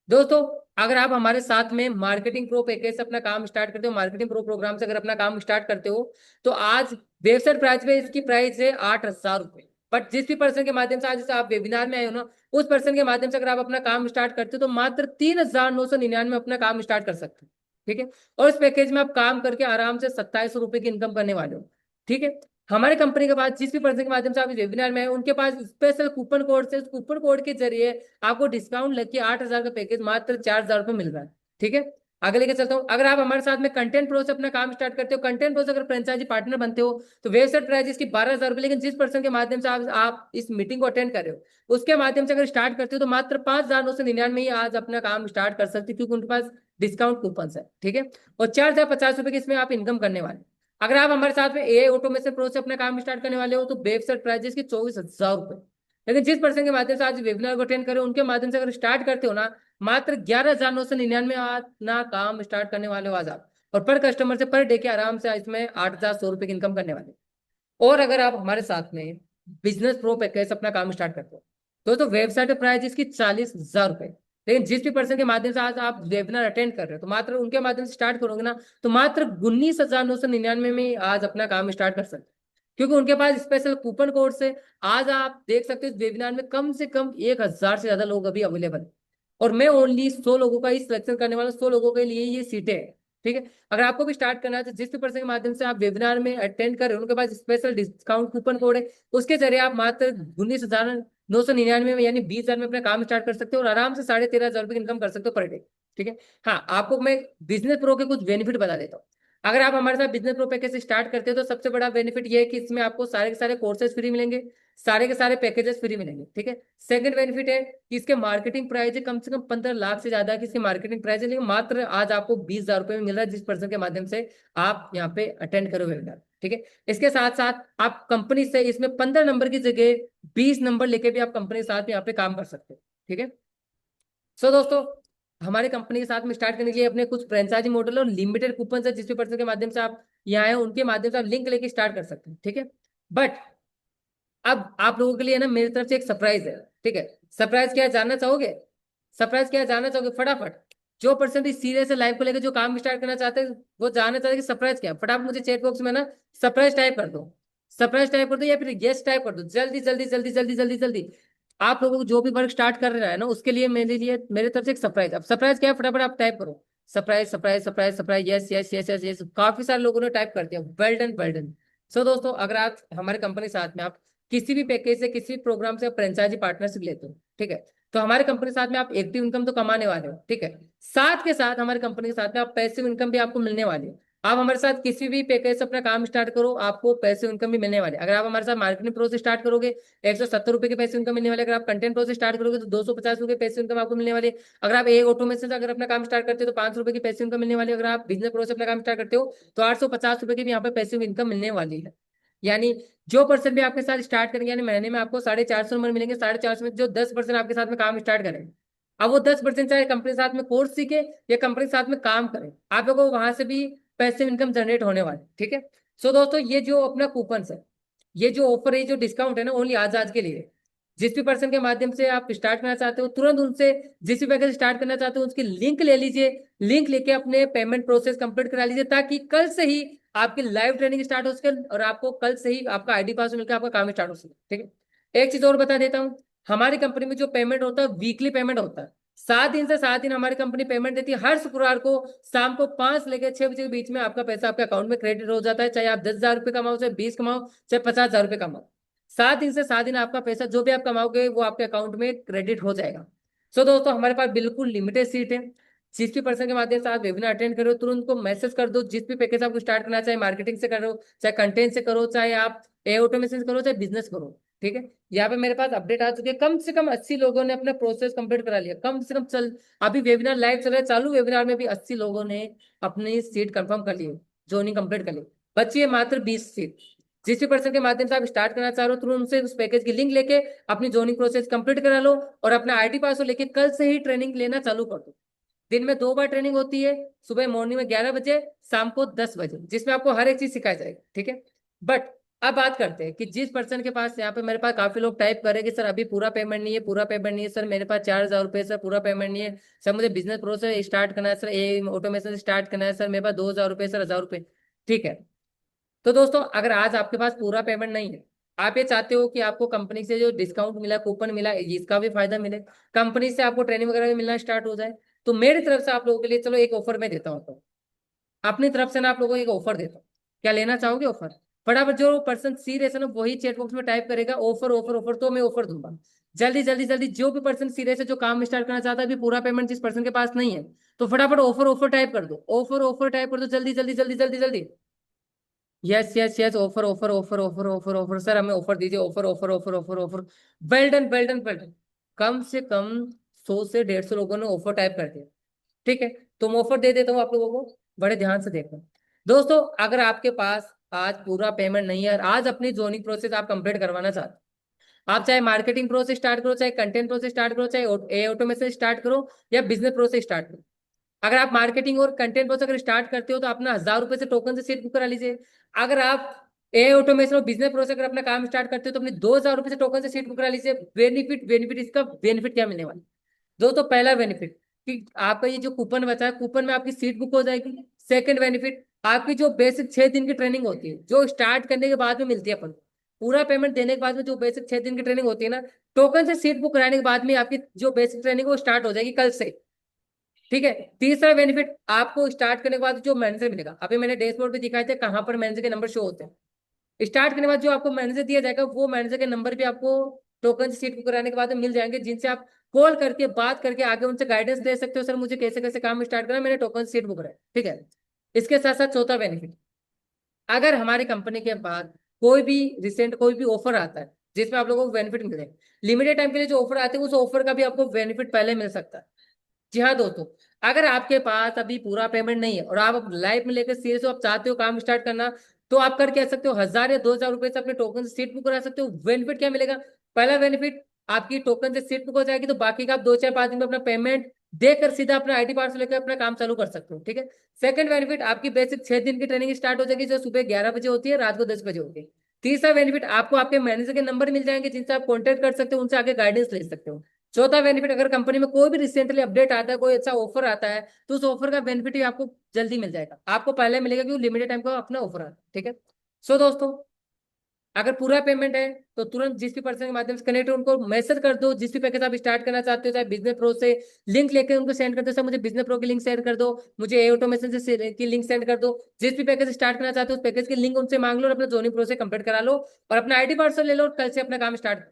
दोस्तों अगर आप हमारे साथ में मार्केटिंग प्रो पैकेज से अपना काम स्टार्ट करते हो, मार्केटिंग प्रो प्रोग्राम से अगर अपना काम स्टार्ट करते हो, तो आज वेबसाइट प्राइस पे इसकी प्राइस है 8,000 रुपए। बट जिस भी पर्सन के माध्यम से आज जैसे आप वेबिनार में आए हो ना, उस पर्सन के माध्यम से अगर आप अपना काम स्टार्ट करते हो तो मात्र 3,999 अपना काम स्टार्ट कर सकते हो। ठीक है। और इस पैकेज में आप काम करके आराम से 2700 रुपए की इनकम करने वाले हो। ठीक है। हमारे कंपनी के पास जिस भी पर्सन के माध्यम से आप इस वेबिनार में आए, उनके पास स्पेशल कूपन कोड से, उस कूपन कोड के जरिए आपको डिस्काउंट लग के 8,000 का पैकेज मात्र 4,000 रुपये मिल रहा है। ठीक है। आगे लेके चलता हूँ, अगर आप हमारे साथ में कंटेंट प्रो से अपना काम स्टार्ट करते हो, कंटेंट प्रो से अगर फ्रेंचाइजी पार्टनर बनते हो, तो वेबसाइट प्राइस इसकी 12,000 रुपये, लेकिन जिस पर्सन के माध्यम से आप इस मीटिंग को अटेंड कर रहे हो उसके माध्यम से अगर स्टार्ट करते हो तो मात्र 5,999 ही आज अपना काम स्टार्ट कर सकते हो, क्योंकि उनके पास डिस्काउंट कूपन है। ठीक है। और 4,050 रुपये की इसमें आप इनकम करने वाले। अगर आप हमारे साथ में एआई ऑटोमेशन प्रो से अपना काम स्टार्ट करने वाले हो तो वेबसाइट प्राइस की 24,000 रुपए। लेकिन जिस पर्सन के माध्यम से आज वेबिनार को अटेंड करें उनके माध्यम से अगर स्टार्ट करते हो ना, मात्र 11,999 आज ना काम स्टार्ट करने वाले हो आज आप। और पर कस्टमर से पर डे के आराम से इसमें 8,100 रुपए की इनकम करने वाले। और अगर आप हमारे साथ में बिजनेस प्रो पैकेज अपना काम स्टार्ट करते हो तो वेबसाइट प्राइस इसकी 40,000 रुपए। लेकिन जिस भी पर्सन के माध्यम से आज आप वेबिनार अटेंड कर रहे हो तो मात्र उनके माध्यम से स्टार्ट करोगे ना, तो मात्र 19,999 में आज अपना काम स्टार्ट कर सकते हो, क्योंकि उनके पास स्पेशल कूपन कोड से आज आप देख सकते हो इस वेबिनार में कम से कम 1,000 से ज्यादा लोग अभी अवेलेबल है। और मैं ओनली 100 लोगों का ही सिलेक्शन करने वाला हूं, 100 लोगों के लिए ये सीटें हैं। ठीक है। अगर आपको भी स्टार्ट करना है तो जिस भी पर्सन के माध्यम से आप वेबिनार में अटेंड कर रहे हो उनके पास स्पेशल डिस्काउंट कूपन कोड है, उसके जरिए आप मात्र 19,999 में यानी 20,000 में अपना काम स्टार्ट कर सकते हो और आराम से 13,500 की इनकम कर सकते हो पर डे। ठीक है। हाँ, आपको मैं बिजनेस प्रो के कुछ बेनिफिट बता देता हूँ। अगर आप हमारे साथ बिजनेस प्रो पैकेज से स्टार्ट करते हो तो सबसे बड़ा बेनिफिट ये है कि इसमें आपको सारे के सारे कोर्सेज फ्री मिलेंगे, सारे के सारे पैकेजेस फ्री मिलेंगे। ठीक है। सेकंड बेनिफिट है कि इसके मार्केटिंग प्राइस है कम से कम 15 लाख से ज्यादा की इसकी मार्केटिंग प्राइस है, लेकिन मात्र आज आपको 20,000 रुपये में मिल रहा है जिस पर्सन के माध्यम से आप यहाँ पे अटेंड करो वेबिनार। ठीक है। इसके साथ साथ आप कंपनी से इसमें 15 नंबर की जगह 20 नंबर लेके भी आप कंपनी के साथ यहाँ पे काम कर सकते हो। ठीक है। सो दोस्तों हमारे कंपनी के साथ में स्टार्ट करने के लिए अपने कुछ फ्रेंचाइजी मॉडल और लिमिटेड कूपन है जिस भी पर्सन के माध्यम से आप यहाँ आए उनके माध्यम से आप लिंक लेके स्टार्ट कर सकते हैं। ठीक है। बट अब आप लोगों के लिए ना मेरी तरफ से एक सरप्राइज है। ठीक है। सरप्राइज क्या है जानना चाहोगे? सरप्राइज क्या है जानना चाहोगे? फटाफट जो पर्सन इस सीरियस लाइफ को लेकर जो काम स्टार्ट करना चाहते हैं वो जानना चाहते हैं कि सरप्राइज क्या है, फटाफट मुझे चैट बॉक्स में ना सरप्राइज टाइप कर दो, सरप्राइज टाइप कर दो या फिर यस टाइप कर दो, जल्दी जल्दी जल्दी जल्दी जल्दी जल्दी। आप लोगों को जो भी वर्क स्टार्ट कर रहा है ना उसके लिए मेरे लिए मेरे तरफ से एक सरप्राइज। अब सरप्राइज क्या है फटाफट आप टाइप करो, surprise surprise surprise surprise, yes yes yes yes yes. काफी सारे लोगों ने टाइप कर दिया, well done well done. So दोस्तों अगर आप हमारे कंपनी के साथ में आप किसी भी पैकेज से, किसी भी प्रोग्राम से आप फ्रेंचाइजी पार्टनरशिप लेते हो, ठीक है, तो हमारे कंपनी के साथ में आप एक्टिव इनकम तो कमाने वाले हो, ठीक है, साथ के साथ हमारी कंपनी के साथ में आप पैसिव इनकम भी आपको मिलने वाली है। आप हमारे साथ किसी भी पैकेज से अपना काम स्टार्ट करो, आपको पैसिव इनकम भी मिलने वाली है। अगर आप हमारे साथ मार्केटिंग प्रो से स्टार्ट करोगे, 170 रुपए के पैसिव इनकम मिलने वाले। अगर आप कंटेंट प्रो से स्टार्ट करोगे तो 250 रुपए पैसिव इनकम आपको मिलने वाली है। अगर आप एक ऑटोमेशन से अगर अपना काम स्टार्ट करते हो तो 500 रुपए की पैसिव इनकम मिलने वाली है। अगर आप बिजनेस प्रो से अपना काम स्टार्ट करते हो तो 850 रुपए की भी यहाँ पे पैसिव इनकम मिलने वाली है। यानी जो पर्सन भी आपके साथ स्टार्ट करेंगे, यानी महीने में आपको 450 नंबर मिलेंगे। 450 में जो 10% आपके साथ में काम स्टार्ट करेंगे, अब वो 10% चाहे कंपनी के साथ में कोर्स सीखे या कंपनी के साथ में काम करें, आप लोगों को वहां से भी पैसिव इनकम जनरेट होने वाले, ठीक है। सो दोस्तों, ये जो अपना कूपन है, ये जो ऑफर है, जो डिस्काउंट है ना, ओनली आज के लिए है। जिस भी पर्सन के माध्यम से आप स्टार्ट करना चाहते हो, तुरंत उनसे जिस भी पैकेज स्टार्ट करना चाहते हो उसकी लिंक ले लीजिए। लिंक लेके अपने पेमेंट प्रोसेस कंप्लीट करा लीजिए, ताकि कल से ही आपकी लाइव ट्रेनिंग स्टार्ट हो सके और आपको कल से ही आपका आईडी पास मिलकर आपका काम स्टार्ट हो सके, ठीक है। एक चीज और बता देता हूँ, हमारी कंपनी में जो पेमेंट होता है वीकली पेमेंट होता है। 7 दिन से 7 दिन हमारी कंपनी पेमेंट देती है। हर शुक्रवार को शाम को 5 लेके 6 बजे के बीच में आपका पैसा आपके अकाउंट में क्रेडिट हो जाता है। चाहे आप 10,000 रुपये कमाओ, चाहे 20 कमाओ, चाहे 50,000 रुपये कमाओ, 7 दिन से 7 दिन आपका पैसा जो भी आप कमाओगे वो आपके अकाउंट में क्रेडिट हो जाएगा। सो दोस्तों, हमारे पास बिल्कुल लिमिटेड सीट है। जिस भी पर्सन के माध्यम से आप वेबिनार अटेंड करो, तुरंत को मैसेज कर दो। जिस भी पैकेज आपको स्टार्ट करना, चाहे मार्केटिंग से करो, चाहे कंटेंट से करो, चाहे आप ए ऑटोमेशन से करो, चाहे बिजनेस करो, ठीक है। यहाँ पे मेरे पास अपडेट आ चुकी है, कम से कम 80 लोगों ने अपना प्रोसेस कंप्लीट करा लिया। कम से कम अभी वेबिनार लाइव चल रहा है, चालू वेबिनार में भी 80 लोगों ने अपनी सीट कंफर्म कर ली, ज्वाइनिंग कंप्लीट कर ली। बची है मात्र 20 सीट। जिस भी पर्सन के माध्यम से आप स्टार्ट करना चाह रहे हो, तुरंत उनसे उस पैकेज की लिंक लेके अपनी ज्वाइनिंग प्रोसेस कंप्लीट करा लो और अपना आईडी पासवर्ड लेके कल से ही ट्रेनिंग लेना चालू कर दो। दिन में 2 बार ट्रेनिंग होती है, सुबह मॉर्निंग में 11 बजे, शाम को 10 बजे, जिसमें आपको हर एक चीज सिखाई जाएगी, ठीक है। बट अब बात करते हैं कि जिस पर्सन के पास, यहाँ पे मेरे पास काफी लोग टाइप करें कि सर अभी पूरा पेमेंट नहीं है, पूरा पेमेंट नहीं है सर, मेरे पास 4,000 रुपये सर, पूरा पेमेंट नहीं है सर, मुझे बिजनेस प्रोसेस स्टार्ट करना है सर, ए ऑटोमेशन स्टार्ट करना है सर, मेरे पास 2,000 रुपये सर, 1,000 रुपये, ठीक है। तो दोस्तों, अगर आज आपके पास पूरा पेमेंट नहीं है, आप ये चाहते हो कि आपको कंपनी से जो डिस्काउंट मिला, कूपन मिला, इसका भी फायदा मिले, कंपनी से आपको ट्रेनिंग वगैरह भी मिलना स्टार्ट हो जाए, तो मेरी तरफ से आप लोगों के लिए चलो एक ऑफर मैं देता हूँ। तो अपनी तरफ से ना आप लोगों को एक ऑफर देता हूँ। क्या लेना चाहोगे ऑफर? फटाफट जो पर्सन सीरियस है ना वही चैट बॉक्स में टाइप करेगा ऑफर ऑफर ऑफर, तो मैं ऑफर दूंगा। जल्दी जल्दी जल्दी, जो भी पर्सन सीरियस है, जो काम स्टार्ट करना चाहता है, अभी पूरा पेमेंट जिस पर्सन के पास नहीं है, तो फटाफट ऑफर ऑफर टाइप कर दो, ऑफर ऑफर टाइप कर दो, जल्दी जल्दी जल्दी जल्दी जल्दी। Yes yes yes, offer offer offer offer offer offer, sir हमें ऑफर दीजिए, offer offer offer offer offer. Well done well done well done. कम से कम 100 से 150 लोगों ने ऑफर टाइप कर दिया, ठीक है। तो मैं ऑफर दे देता हूँ आप लोगों को, बड़े ध्यान से देखना। दोस्तों, अगर आपके पास आज पूरा पेमेंट नहीं है और आज अपनी जोनिंग प्रोसेस आप कंप्लीट करवाना चाहते हो, आप चाहे मार्केटिंग प्रोसेस स्टार्ट करो, चाहे कंटेंट प्रोसेस स्टार्ट करो, चाहे ए ऑटोमेशन स्टार्ट करो या बिजनेस प्रोसेस स्टार्ट करो। अगर आप मार्केटिंग और कंटेंट प्रोसेस अगर स्टार्ट करते हो तो अपना 1,000 रुपए से टोकन से सीट बुक करा लीजिए। अगर आप ए ऑटोमेशन और बिजनेस प्रोसेस अगर अपना काम स्टार्ट करते हो तो अपने 2,000 रुपए से टोकन से सीट बुक करा लीजिए। बेनिफिट बेनिफिट इसका बेनिफिट क्या मिलने वाला? दोस्तों, पहला बेनिफिट कि आपका ये जो कूपन बचा है, कूपन में आपकी सीट बुक हो जाएगी। सेकंड बेनिफिट, आपकी जो बेसिक 6 दिन की ट्रेनिंग होती है, जो स्टार्ट करने के बाद में मिलती है अपन को, पूरा पेमेंट देने के बाद में जो बेसिक 6 दिन की ट्रेनिंग होती है ना, टोकन से सीट बुक कराने के बाद में आपकी जो बेसिक ट्रेनिंग वो स्टार्ट हो जाएगी कल से, ठीक है। तीसरा बेनिफिट, आपको स्टार्ट करने के बाद जो मैनेजर मिलेगा, अभी मैंने डैशबोर्ड पे दिखाए थे कहाँ पर मैनेजर के नंबर शो होते हैं। स्टार्ट करने के बाद जो आपको मैनेजर दिया जाएगा, वो मैनेजर के नंबर भी आपको टोकन सीट बुक कराने के बाद में मिल जाएंगे, जिनसे आप कॉल करके बात करके आगे उनसे गाइडेंस दे सकते हो, सर मुझे कैसे कैसे काम स्टार्ट करना, मैंने टोकन सीट बुक कराया, ठीक है। इसके साथ साथ चौथा बेनिफिट, अगर हमारी कंपनी के बाद कोई भी रिसेंट कोई भी ऑफर आता है जिसमें आप लोगों को बेनिफिट मिले, लिमिटेड टाइम के लिए जो ऑफर आते हैं उस ऑफर का भी आपको बेनिफिट पहले मिल सकता है। जी हाँ दोस्तों, अगर आपके पास अभी पूरा पेमेंट नहीं है और आप लाइफ में लेकर सीरियस हो, आप चाहते हो काम स्टार्ट करना, तो आप कर कह सकते हो 1,000 या 2,000 रुपए से अपने टोकन से सीट बुक करा सकते हो। बेनिफिट क्या मिलेगा? पहला बेनिफिट, आपकी टोकन से सीट बुक हो जाएगी, तो बाकी का आप 2-4-5 दिन में अपना पेमेंट देकर सीधा अपना आईडी पासवर्ड लेकर अपना काम चालू कर सकते हो, ठीक है। सेकंड बेनिफिट, आपकी बेसिक 6 दिन की ट्रेनिंग स्टार्ट हो जाएगी, जो सुबह 11 बजे होती है, रात को 10 बजे होती है। तीसरा बेनिफिट, आपको आपके मैनेजर के नंबर मिल जाएंगे, जिनसे आप कॉन्टेक्ट कर सकते हो, उनसे आगे गाइडेंस ले सकते हो। चौथा बेनिफिट, अगर कंपनी में कोई भी रिसेंटली अपडेट आता है, कोई अच्छा ऑफर आता है, तो उस ऑफर का बेनिफिट भी आपको जल्दी मिल जाएगा, आपको पहले मिलेगा क्योंकि लिमिटेड टाइम का अपना ऑफर आता है, ठीक है। सो दोस्तों, अगर पूरा पेमेंट है तो तुरंत जिस भी पर्सन के माध्यम से कनेक्ट हो उनको मैसेज कर दो, जिस भी पैकेज आप स्टार्ट करना चाहते हो, चाहे बिजनेस प्रो से लिंक लेकर उनको सेंड कर दो, सर मुझे बिजनेस प्रो की लिंक सेंड कर दो, मुझे ए ऑटोमेशन से की लिंक सेंड कर दो। जिस भी पैकेज स्टार्ट करना चाहते हो उस पैकेज की लिंक उनसे मांग लो और अपना जोनी प्रो से कंप्लीट करा लो और अपना आईटी पार्सल ले लो और कल से अपना काम स्टार्ट।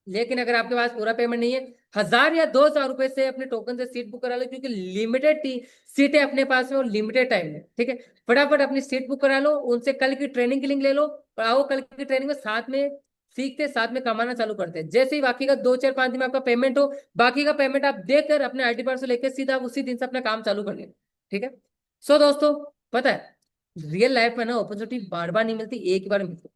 लेकिन अगर आपके पास पूरा पेमेंट नहीं है, 1000 या 2000 रुपए से अपने टोकन से सीट बुक करा लो, क्योंकि लिमिटेड सीटें अपने पास में और लिमिटेड टाइम में। ठीक है, फटाफट अपनी सीट बुक करा लो, उनसे कल की ट्रेनिंग की लिंक ले लो और आओ कल की ट्रेनिंग में साथ में सीखते साथ में कमाना चालू करते हैं। जैसे ही बाकी का 2 4 5 दिन में आपका पेमेंट हो, बाकी का पेमेंट आप देकर अपने आईटी पार्ट से लेकर सीधा उसी दिन से अपना काम चालू कर लेना। ठीक है, सो दोस्तों पता है रियल लाइफ में ना अपॉर्चुनिटी बार बार नहीं मिलती, एक ही बार मिलती।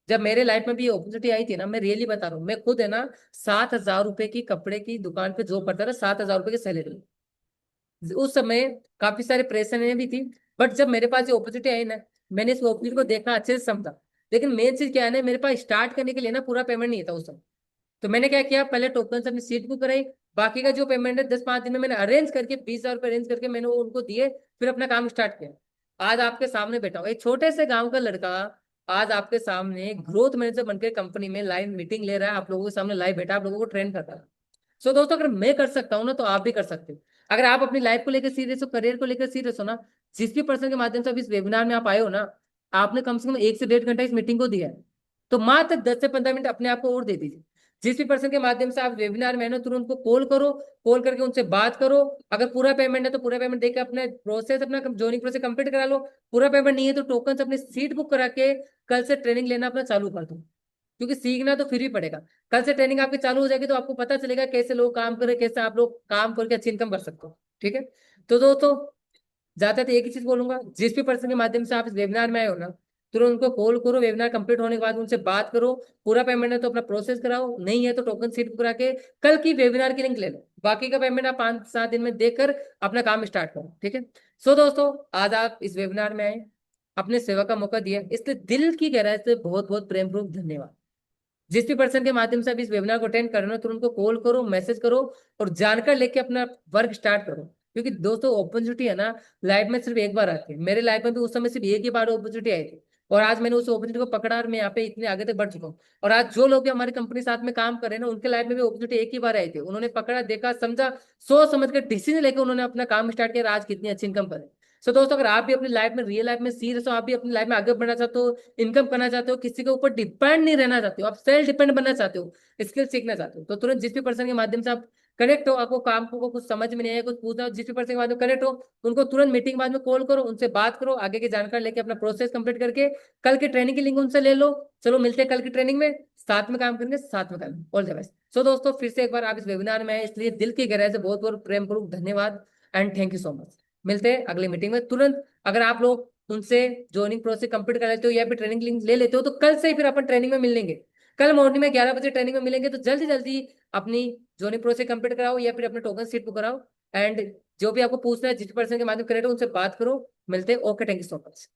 जब मेरे लाइफ में भी अपॉर्चुनिटी आई थी ना, मैं रियली बता रहा हूँ, मैं खुद है ना 7,000 रुपए की कपड़े की दुकान पे जॉब करता था, 7,000 रुपए की सैलरी। उस समय काफी सारे परेशानियां भी थी, बट जब मेरे पास ये अपॉर्चुनिटी आई ना, मैंने इस अपॉर्चुनिटी को देखा, अच्छे से समझा। लेकिन मेन चीज क्या है ना, मेरे पास स्टार्ट करने के लिए ना पूरा पेमेंट नहीं था उस समय। तो मैंने क्या किया, पहले टोकन से अपनी सीट बुक कराई, बाकी का जो पेमेंट है 10 5 दिन में मैंने अरेंज करके 20,000 रुपये अरेंज करके मैंने वो उनको दिए, फिर अपना काम स्टार्ट किया। आज आपके सामने बैठा हूँ, एक छोटे से गांव का लड़का आज आपके सामने ग्रोथ मैनेजर बनकर कंपनी में लाइव मीटिंग ले रहा है, आप लोगों के सामने लाइव बैठा, आप लोगों को ट्रेन कर रहा है। सो दोस्तों अगर मैं कर सकता हूँ ना तो आप भी कर सकते हो। अगर आप अपनी लाइफ को लेकर सीरियस हो, करियर को लेकर सीरियस हो ना, जिस भी पर्सन के माध्यम से आप इस वेबिनार में आप आए हो ना, आपने कम से कम 1 से 1.5 घंटा इस मीटिंग को दिया है, तो मात्र 10 से 15 मिनट अपने आप को और दे दीजिए। जिस भी पर्सन के माध्यम से आप वेबिनार में है ना, तुरंत उनको कॉल करो, कॉल करके उनसे बात करो। अगर पूरा पेमेंट है तो पूरा पेमेंट देकर अपने प्रोसेस, अपना ज्वाइनिंग प्रोसेस कंप्लीट करा लो। पूरा पेमेंट नहीं है तो टोकन से अपनी सीट बुक करा के कल से ट्रेनिंग लेना अपना चालू कर दो, क्योंकि सीखना तो फिर भी पड़ेगा। कल से ट्रेनिंग आपकी चालू हो जाएगी तो आपको पता चलेगा कैसे लोग काम करें, कैसे आप लोग काम करके अच्छी इनकम कर सकते हो। ठीक है, तो दोस्तों ज्यादा तो एक ही चीज बोलूंगा, जिस भी पर्सन के माध्यम से आप इस वेबिनार में आए हो ना, तुरंत उनको कॉल करो, वेबिनार कंप्लीट होने के बाद उनसे बात करो। पूरा पेमेंट है तो अपना प्रोसेस कराओ, नहीं है तो टोकन सीट करा के कल की वेबिनार की लिंक ले लो, बाकी का पेमेंट आप 5 7 दिन में देकर अपना काम स्टार्ट करो। ठीक है, सो दोस्तों आज आप इस वेबिनार में आए, अपने सेवा का मौका दिया, इसलिए दिल की गहराई से बहुत बहुत प्रेम पूर्वक धन्यवाद। जिस भी पर्सन के माध्यम से आप इस वेबिनार को अटेंड कर रहे हो तो उनको कॉल करो, मैसेज करो और जानकर लेके अपना वर्क स्टार्ट करो, क्योंकि दोस्तों अपॉर्चुनिटी है ना लाइफ में सिर्फ एक बार आती है। मेरे लाइफ में भी उस समय सिर्फ एक ही बार अपॉर्चुनिटी आई थी और आज मैंने उस अपॉर्चुनिटी को पकड़ा और मैं यहाँ पे इतने आगे तक बढ़ चुका हूँ। और आज जो लोग भी हमारी कंपनी साथ में काम कर रहे हैं ना, उनके लाइफ में भी अपॉर्चुनिटी एक ही बार आई थी, उन्होंने पकड़ा, देखा, समझा, सोच समझ कर डिसीजन लेकर उन्होंने अपना काम स्टार्ट किया, आज कितनी अच्छी इनकम करे। सो दोस्तों अगर आप भी अपनी लाइफ में, रियल लाइफ में सीरियस हो, आप भी अपनी लाइफ में आगे बढ़ना चाहते हो, इनकम करना चाहते हो, किसी के ऊपर डिपेंड नहीं रहना चाहते हो, आप सेल्फ डिपेंड बनना चाहते हो, स्किल सीखना चाहते हो, तो तुरंत जिस भी पर्सन के माध्यम से आप कनेक्ट हो, आपको काम को कुछ समझ में नहीं आया, कुछ पूछना हो, जिस भी पर्सन के माध्यम कनेक्ट हो, उनको तुरंत मीटिंग बाद में कॉल करो, उनसे बात करो, आगे की जानकारी लेके अपना प्रोसेस कंप्लीट करके कल की ट्रेनिंग की लिंक उनसे ले लो। चलो मिलते हैं कल की ट्रेनिंग में, साथ में काम करेंगे, साथ में काम, ऑल द बेस्ट। सो दोस्तों फिर से एक बार आप इस वेबिनार में आए, इसलिए दिल की गहराई से बहुत बहुत प्रेम पूर्वक धन्यवाद and thank you so much. मिलते हैं अगली मीटिंग में तुरंत। अगर आप लोग उनसे ज्वाइनिंग प्रोसेस कंप्लीट कर लेते हो या फिर ट्रेनिंग लिंक ले लेते हो तो कल से ही फिर अपन ट्रेनिंग में मिल लेंगे। कल मॉर्निंग में 11 बजे ट्रेनिंग में मिलेंगे, तो जल्दी जल्दी अपनी ज्वाइनिंग प्रोसेस कंप्लीट कराओ या फिर अपने टोकन सीट बुक कराओ एंड जो भी आपको पूछना है जिस पर्सन के माध्यम करें उनसे बात करो। मिलते हैं, okay, thank you so much.